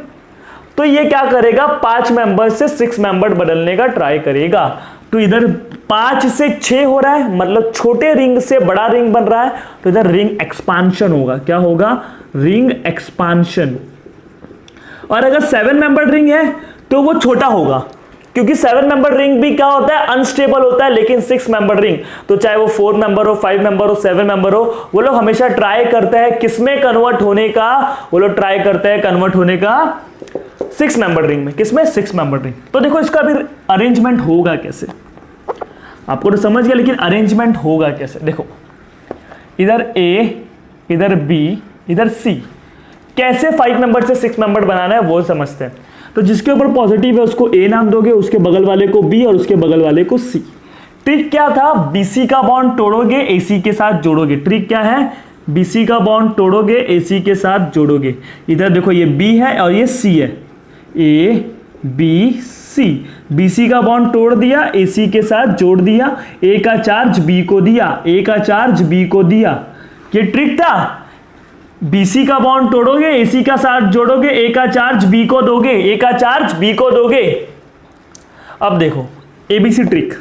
तो ये क्या करेगा? 5 मेंबर से 6 मेंबर बदलने का ट्राई करेगा। तो इधर 5 से 6 हो रहा है, मतलब छोटे रिंग से बड़ा रिंग बन रहा है, तो इधर रिंग एक्सपांशन होगा। क्या होगा? Ring expansion. और अगर 7 मेंबर रिंग है तो वो छोटा होगा, क्योंकि 7 मेंबर रिंग भी क्या होता है? अनस्टेबल होता है। लेकिन 6 मेंबर रिंग तो चाहे वो 4 मेंबर हो, 5 मेंबर हो, 7 मेंबर हो, वो लोग हमेशा ट्राई करते हैं किसमें कन्वर्ट होने का? वो लोग ट्राई करते हैं कन्वर्ट होने का 6 मेंबर रिंग में। किसमें? 6 मेंबर रिंग। तो देखो इसका भी अरेंजमेंट होगा कैसे, आपको तो समझ गया, लेकिन अरेंजमेंट होगा कैसे? देखो इधर A, इधर B, इधर C, कैसे 5 मेंबर से 6 मेंबर बनाना है वो समझते हैं। तो जिसके ऊपर पॉजिटिव है उसको ए नाम दोगे, उसके बगल वाले को बी और उसके बगल वाले को सी। ट्रिक क्या था, बीसी का बॉन्ड तोड़ोगे एसी के साथ जोड़ोगे। ट्रिक क्या है, बीसी का बॉन्ड तोड़ोगे एसी के साथ जोड़ोगे। इधर देखो ये बी है और ये सी है, ए बी सी। बीसी का बॉन्ड तोड़ दिया, एसी के साथ जोड़ दिया, ए का चार्ज बी को दिया, ए का चार्ज बी को दिया। ये ट्रिक था। बीसी का बॉन्ड तोड़ोगे, एसी का साथ जोड़ोगे, ए का चार्ज बी को दोगे, ए का चार्ज बी को दोगे। अब देखो एबीसी ट्रिक।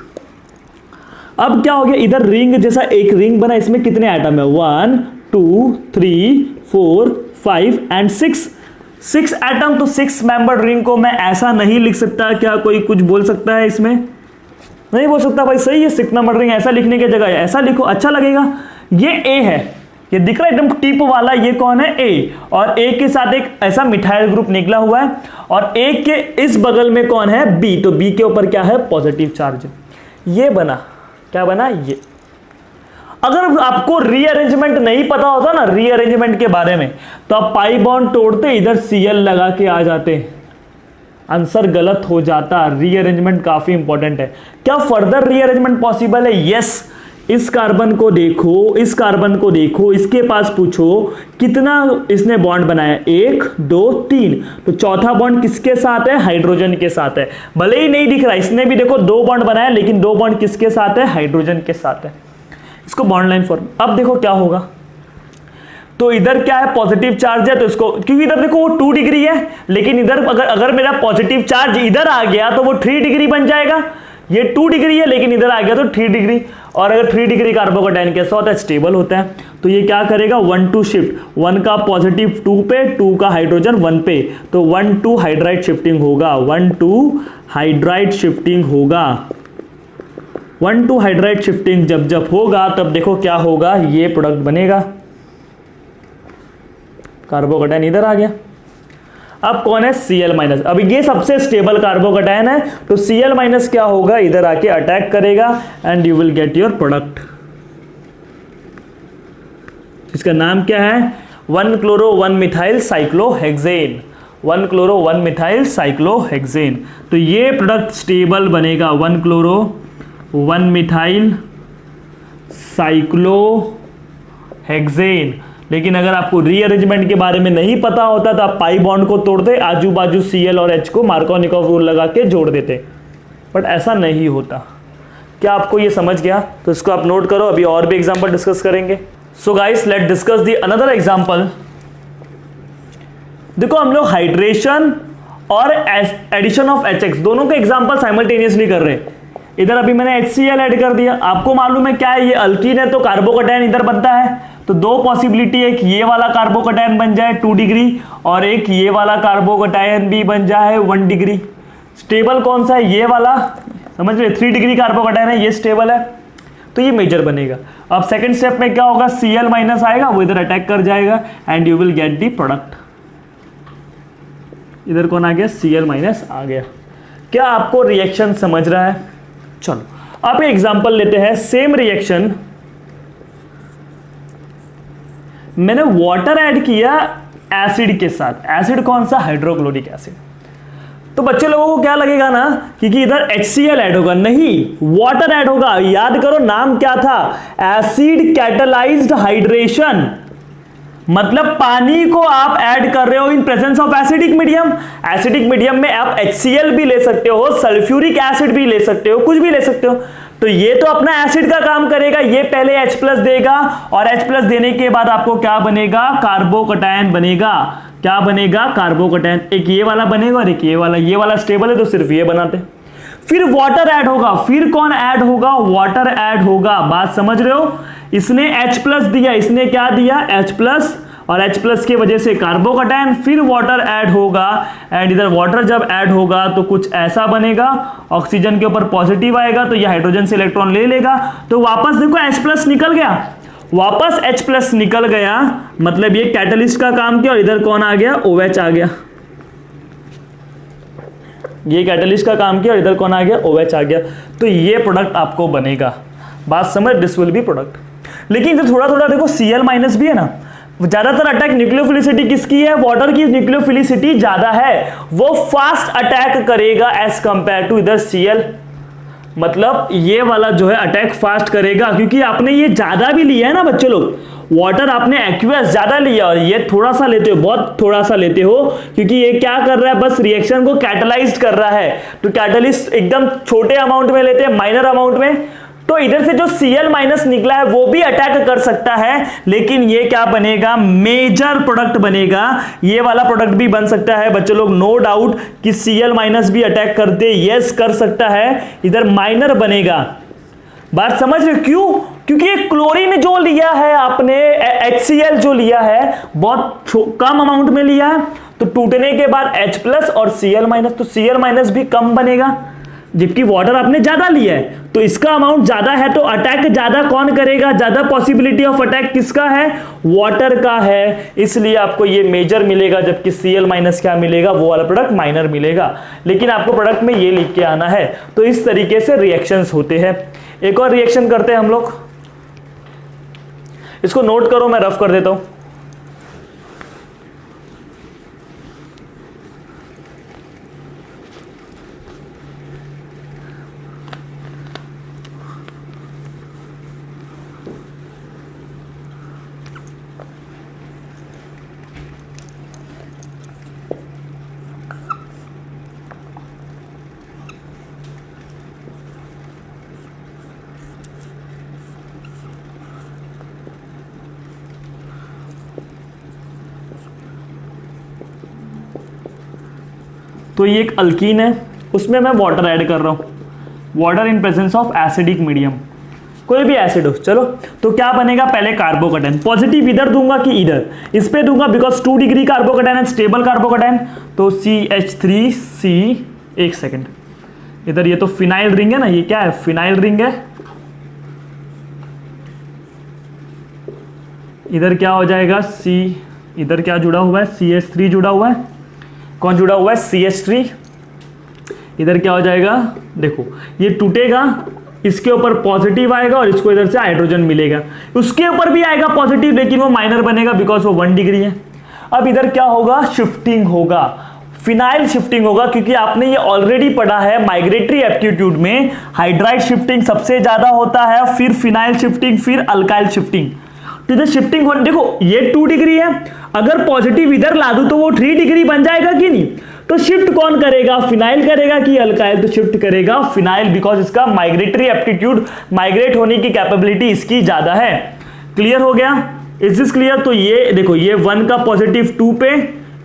अब क्या हो गया, इधर रिंग जैसा एक रिंग बना, इसमें कितने एटम है, 1 2 3 4 5 एंड 6 एटम। तो 6 मेंबर रिंग को मैं ऐसा नहीं लिख सकता। क्या कोई कुछ बोल सकता है इसमें? नहीं बोल सकता भाई, सही है। 6 मेंबर रिंग ऐसा लिखने की जगह ऐसा लिखो, अच्छा लगेगा। ये ए है, ये दिख रहा है एकदम टिप वाला, ये कौन है, ए। और ए के साथ एक ऐसा मिथाइल ग्रुप निकला हुआ है और ए के इस बगल में कौन है, बी। तो बी के ऊपर क्या है, पॉजिटिव चार्ज। ये बना, क्या बना, ये। अगर आपको रीअरेंजमेंट नहीं पता होता ना, रीअरेंजमेंट के बारे में, तो आप पाई बॉन्ड तोड़ते, इधर सीएल लगा के आ जाते, आंसर गलत हो जाता। रीअरेंजमेंट काफी इंपॉर्टेंट है। क्या फर्दर रीअरेंजमेंट पॉसिबल है? यस। इस कार्बन को देखो, इस कार्बन को देखो, इसके पास पूछो कितना इसने बॉन्ड बनाया, 1 2 3। तो चौथा बॉन्ड किसके साथ है, हाइड्रोजन के साथ है। भले ही नहीं दिख रहा, इसने भी देखो 2 बॉन्ड बनाया, लेकिन 2 बॉन्ड किसके साथ है, हाइड्रोजन के साथ है। इसको बॉन्ड लाइन फॉर्म। अब देखो क्या होगा, तो इधर क्या है, पॉजिटिव चार्ज है, तो इसको, क्योंकि इधर देखो वो 2 डिग्री है, लेकिन इधर अगर मेरा पॉजिटिव चार्ज इधर आ गया तो वो 3 डिग्री बन जाएगा। ये 2 डिग्री है, लेकिन इधर आ गया तो 3 डिग्री। और अगर 3 डिग्री कार्बोकेटाइन कैसा होता है, स्टेबल होता है। तो ये क्या करेगा, 1 2 शिफ्ट, 1 का पॉजिटिव 2 पे, 2 का हाइड्रोजन 1 पे, तो 1 2 हाइड्राइड शिफ्टिंग होगा, 1 2 हाइड्राइड शिफ्टिंग होगा। 1 2 हाइड्राइड शिफ्टिंग जब होगा, तब देखो क्या होगा, ये प्रोडक्ट बनेगा। कार्बोकेटाइन इधर आ गया। अब कौन है, Cl-। अब ये सबसे स्टेबल कार्बोकेटाइन है, तो Cl- क्या होगा, इधर आके अटैक करेगा and you will get your product. इसका नाम क्या है, 1 chloro 1 methyl cyclohexane. 1 chloro 1 methyl cyclohexane. तो ये प्रोडक्ट स्टेबल बनेगा, 1 क्लोरो 1 मिथाइल साइक्लोहेक्सेन। लेकिन अगर आपको रीअरेंजमेंट के बारे में नहीं पता होता तो आप पाई बॉन्ड को तोड़ते, आजू बाजू Cl और H को मार्कोनिकोव रूल लगा के जोड़ देते, बट ऐसा नहीं होता। क्या आपको ये समझ गया? तो इसको आप नोट करो, अभी और भी एग्जांपल डिस्कस करेंगे। सो guys let discuss the another example. देखो हम लोग हाइड्रेशन और एडिशन ऑफ HX दोनों के एग्जांपल साइमल्टेनियसली कर रहे हैं। इधर अभी मैंने HCl ऐड कर दिया, आपको मालूम है क्या है, ये अल्कीन है, तो कार्बोकेटाइन इधर बनता है। तो 2 पॉसिबिलिटी, एक ये वाला कार्बोकेटाइन बन जाए 2 डिग्री और एक ये वाला कार्बोकेटाइन भी बन जाए 1 डिग्री। स्टेबल कौन सा है, ये वाला, समझ रहे, 3 डिग्री कार्बोकेटाइन है, ये स्टेबल है, तो ये मेजर बनेगा। अब सेकंड स्टेप में क्या होगा, Cl- आएगा, वो इधर अटैक कर जाएगा and you will get the product. इधर कौन आ गया, Cl- आ गया। क्या आपको रिएक्शन समझ रहा है? चलो आप एग्जांपल लेते हैं। सेम रिएक्शन, मैंने वाटर ऐड किया एसिड के साथ। एसिड कौन सा, हाइड्रोक्लोरिक एसिड। तो बच्चे लोगों को क्या लगेगा ना कि इधर HCl ऐड होगा, नहीं, वाटर ऐड होगा। याद करो नाम क्या था, एसिड कैटालाइज्ड हाइड्रेशन। मतलब पानी को आप ऐड कर रहे हो इन presence of acidic medium. Acidic medium में आप HCl भी ले सकते हो, सल्फ्यूरिक एसिड भी ले सकते हो, कुछ भी ले सकते हो। तो ये तो अपना एसिड का काम करेगा, ये पहले H+ देगा और H+ देने के बाद आपको क्या बनेगा, कार्बोकेटाइन बनेगा। क्या बनेगा, कार्बोकेटाइन। एक ये वाला बनेगा और एक ये वाला स्टेबल है तो सिर्फ ये बनाते। फिर वाटर ऐड होगा, फिर कौन ऐड होगा, वाटर ऐड होगा। बात समझ रहे हो, इसने H+ दिया, इसने क्या दिया, H+, और H+ की वजह से कार्बोकेटाइन, फिर वाटर ऐड होगा एंड इधर वाटर जब ऐड होगा तो कुछ ऐसा बनेगा, ऑक्सीजन के ऊपर पॉजिटिव आएगा तो ये हाइड्रोजन से इलेक्ट्रॉन ले लेगा, तो वापस देखो H+ निकल गया, वापस H+ निकल गया, मतलब ये कैटलिस्ट का काम किया और इधर कौन आ गया, OH आ गया। ये कैटलिस्ट का काम किया और इधर कौन आ गया, OH आ गया। तो ये प्रोडक्ट आपको बनेगा। बात समझ, दिस विल बी प्रोडक्ट। लेकिन जो थोड़ा थोड़ा देखो Cl- भी है ना, ज्यादातर अटैक न्यूक्लियोफिलिसिटी किसकी है? वाटर की न्यूक्लियोफिलिसिटी ज्यादा है, वो फास्ट अटैक करेगा एज कंपेयर टू इधर Cl। मतलब ये वाला जो है अटैक फास्ट करेगा, क्योंकि आपने ये ज्यादा भी लिया है ना बच्चे लोग, वाटर आपने एक्वियस ज्यादा लिया और ये थोड़ा सा लेते हो, बहुत थोड़ा सा लेते हो, क्योंकि ये क्या कर रहा है, बस रिएक्शन को कैटलाइज कर रहा है। तो कैटलिस्ट एकदम छोटे अमाउंट में लेते हैं, माइनर अमाउंट में, तो इधर से जो Cl माइनस निकला है वो भी अटैक कर सकता है, लेकिन ये क्या बनेगा, मेजर प्रोडक्ट बनेगा। ये वाला प्रोडक्ट भी बन सकता है बच्चों लोग, नो डाउट कि Cl माइनस भी अटैक कर दे, यस कर सकता है, इधर माइनर बनेगा। बात समझ रहे हो क्यों? क्योंकि ये क्लोरीन जो लिया है आपने, HCl जो लिया है बहुत कम अमाउंट में लिया है, तो टूटने के बाद H प्लस और Cl माइनस, तो Cl माइनस भी कम बनेगा, जबकि वाटर आपने ज्यादा लिया है, तो इसका अमाउंट ज्यादा है, तो अटैक ज्यादा कौन करेगा, ज्यादा पॉसिबिलिटी ऑफ अटैक किसका है, वाटर का है, इसलिए आपको ये मेजर मिलेगा, जबकि Cl माइनस क्या मिलेगा, वो वाला प्रोडक्ट माइनर मिलेगा। लेकिन आपको प्रोडक्ट में ये लिख के आना है। तो इस तरीके से रिएक्शंस होते हैं। एक और रिएक्शन करते हैं हम लोग, इसको नोट करो, मैं रफ कर देता हूं। तो ये एक अल्कीन है, उसमें मैं वाटर ऐड कर रहा हूं, water in presence of acidic medium, कोई भी एसिड हो, चलो। तो क्या बनेगा, पहले कार्बोकैटायन, पॉजिटिव इधर दूंगा कि इधर, इस पे दूंगा, बिकॉज 2 डिग्री कार्बोकैटायन है, स्टेबल कार्बोकैटायन, तो CH3C, एक सेकेंड, इधर ये तो फिनाइल रिंग है ना, ये क्या है, फिनाइल रिंग है, इधर क्या हो जाएगा C, इधर क्या जुड़ा हुआ है, CH3 जुड़ा हुआ है, कौन जुड़ा हुआ है, CH3, इधर क्या हो जाएगा, देखो ये टूटेगा, इसके ऊपर पॉजिटिव आएगा और इसको इधर से हाइड्रोजन मिलेगा, उसके ऊपर भी आएगा पॉजिटिव, लेकिन वो माइनर बनेगा बिकॉज वो 1 डिग्री है। अब इधर क्या होगा, शिफ्टिंग होगा, फिनाइल शिफ्टिंग होगा, क्योंकि आपने ये ऑलरेडी पढ़ा है माइग्रेटरी एप्टीट्यूड में, हाइड्राइड शिफ्टिंग सबसे ज्यादा होता है, फिर फिनाइल शिफ्टिंग, फिर अल्काइल शिफ्टिंग। तो इधर शिफ्टिंग हो, देखो ये 2 डिग्री है, अगर पॉजिटिव इधर ला दूं तो वो 3 डिग्री बन जाएगा कि नहीं, तो शिफ्ट कौन करेगा, फिनाइल करेगा कि अल्काइल, तो शिफ्ट करेगा फिनाइल, बिकॉज इसका माइग्रेटरी एप्टीट्यूड, माइग्रेट होने की कैपेबिलिटी इसकी ज्यादा है। क्लियर हो गया, इज दिस क्लियर? तो ये देखो, ये 1 का पॉजिटिव 2 पे,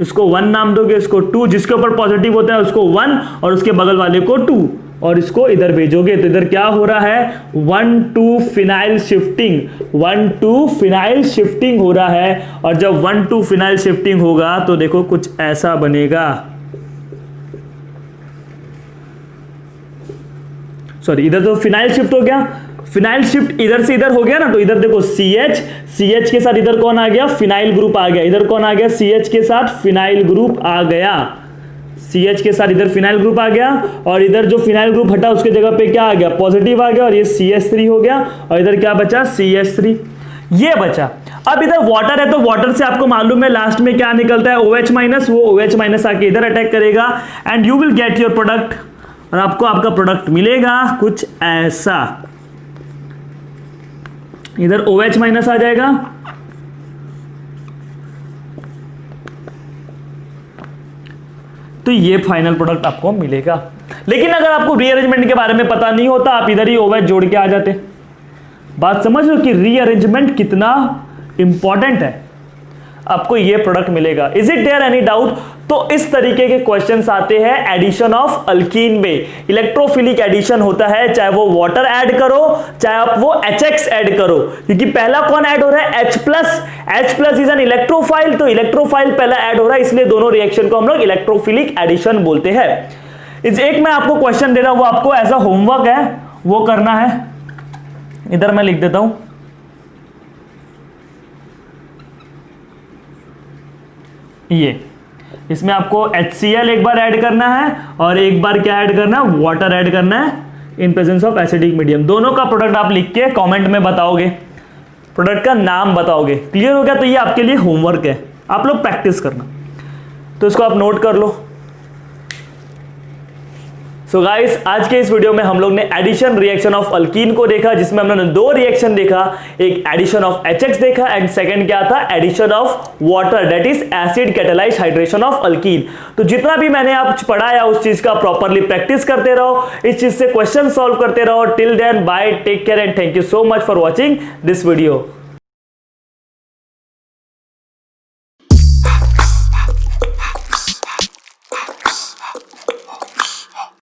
इसको 1 नाम दोगे, इसको 2, जिसके ऊपर पॉजिटिव होता है उसको 1 और उसके बगल वाले को 2, और इसको इधर भेजोगे, तो इधर क्या हो रहा है, 1-2 फिनाइल शिफ्टिंग, 1-2 फिनाइल शिफ्टिंग हो रहा है। और जब 1-2 फिनाइल शिफ्टिंग होगा तो देखो कुछ ऐसा बनेगा, सॉरी इधर तो फिनाइल शिफ्ट हो गया, फिनाइल शिफ्ट इधर से इधर हो गया ना, तो इधर देखो CH के साथ इधर कौन आ गया, फिनाइल ग्रुप आ गया, इधर कौन आ गया, CH के साथ फिनाइल ग्रुप आ गया, CH के साथ इधर फिनाइल ग्रुप आ गया, और इधर जो फिनाइल ग्रुप हटा उसके जगह पे क्या आ गया, पॉजिटिव आ गया, और ये CH3 हो गया, और इधर क्या बचा, CH3, ये बचा। अब इधर वाटर है, तो वाटर से आपको मालूम है लास्ट में क्या निकलता है, OH माइनस, वो OH माइनस आके इधर अटैक करेगा, and you will get your product, और आपको आपका प्रोडक्ट मिलेगा कुछ ऐसा, इधर OH माइनस आ जाएगा, तो ये फाइनल प्रोडक्ट आपको मिलेगा। लेकिन अगर आपको रीअरेंजमेंट के बारे में पता नहीं होता, आप इधर ही OH जोड़ के आ जाते। बात समझ लो कि रीअरेंजमेंट कितना इंपॉर्टेंट है, आपको ये प्रोडक्ट मिलेगा। Is it there any doubt? तो इस तरीके के क्वेश्चंस आते हैं एडिशन ऑफ अल्कीन में। इलेक्ट्रोफिलिक एडिशन होता है, चाहे वो वाटर ऐड करो, चाहे आप वो HX ऐड करो, क्योंकि पहला कौन ऐड हो रहा है, H plus is an electrophile, तो इलेक्ट्रोफाइल पहला ऐड हो रहा है, इसलिए दोनों रिएक्शन को हम लोग इलेक्ट्रोफिलिक एडिशन बोलते हैं। एक मैं आपको क्वेश्चन दे रहा हूं, वो आपको एज अ होमवर्क है, वो करना है, इधर मैं लिख देता हूं, ये इसमें आपको HCl एक बार ऐड करना है, और एक बार क्या ऐड करना है, वाटर ऐड करना है इन प्रेजेंस ऑफ एसिडिक मीडियम। दोनों का प्रोडक्ट आप लिख के कमेंट में बताओगे। प्रोडक्ट का नाम बताओगे। क्लियर हो गया? तो ये आपके लिए होमवर्क है, आप लोग प्रैक्टिस करना। तो इसको आप नोट कर लो। सो गाइस, आज के इस वीडियो में हम लोग ने एडिशन रिएक्शन ऑफ अल्कीन को देखा, जिसमें हमने दो रिएक्शन देखा, एक एडिशन ऑफ HX देखा एंड सेकंड क्या था, addition of water, that is acid catalyzed hydration of alkene. तो जितना भी मैंने आप पढ़ाया उस चीज का प्रॉपरली प्रैक्टिस करते रहो, इस चीज से क्वेश्चन सॉल्व करते रहो। Till then bye, take care and thank you so much for watching this video.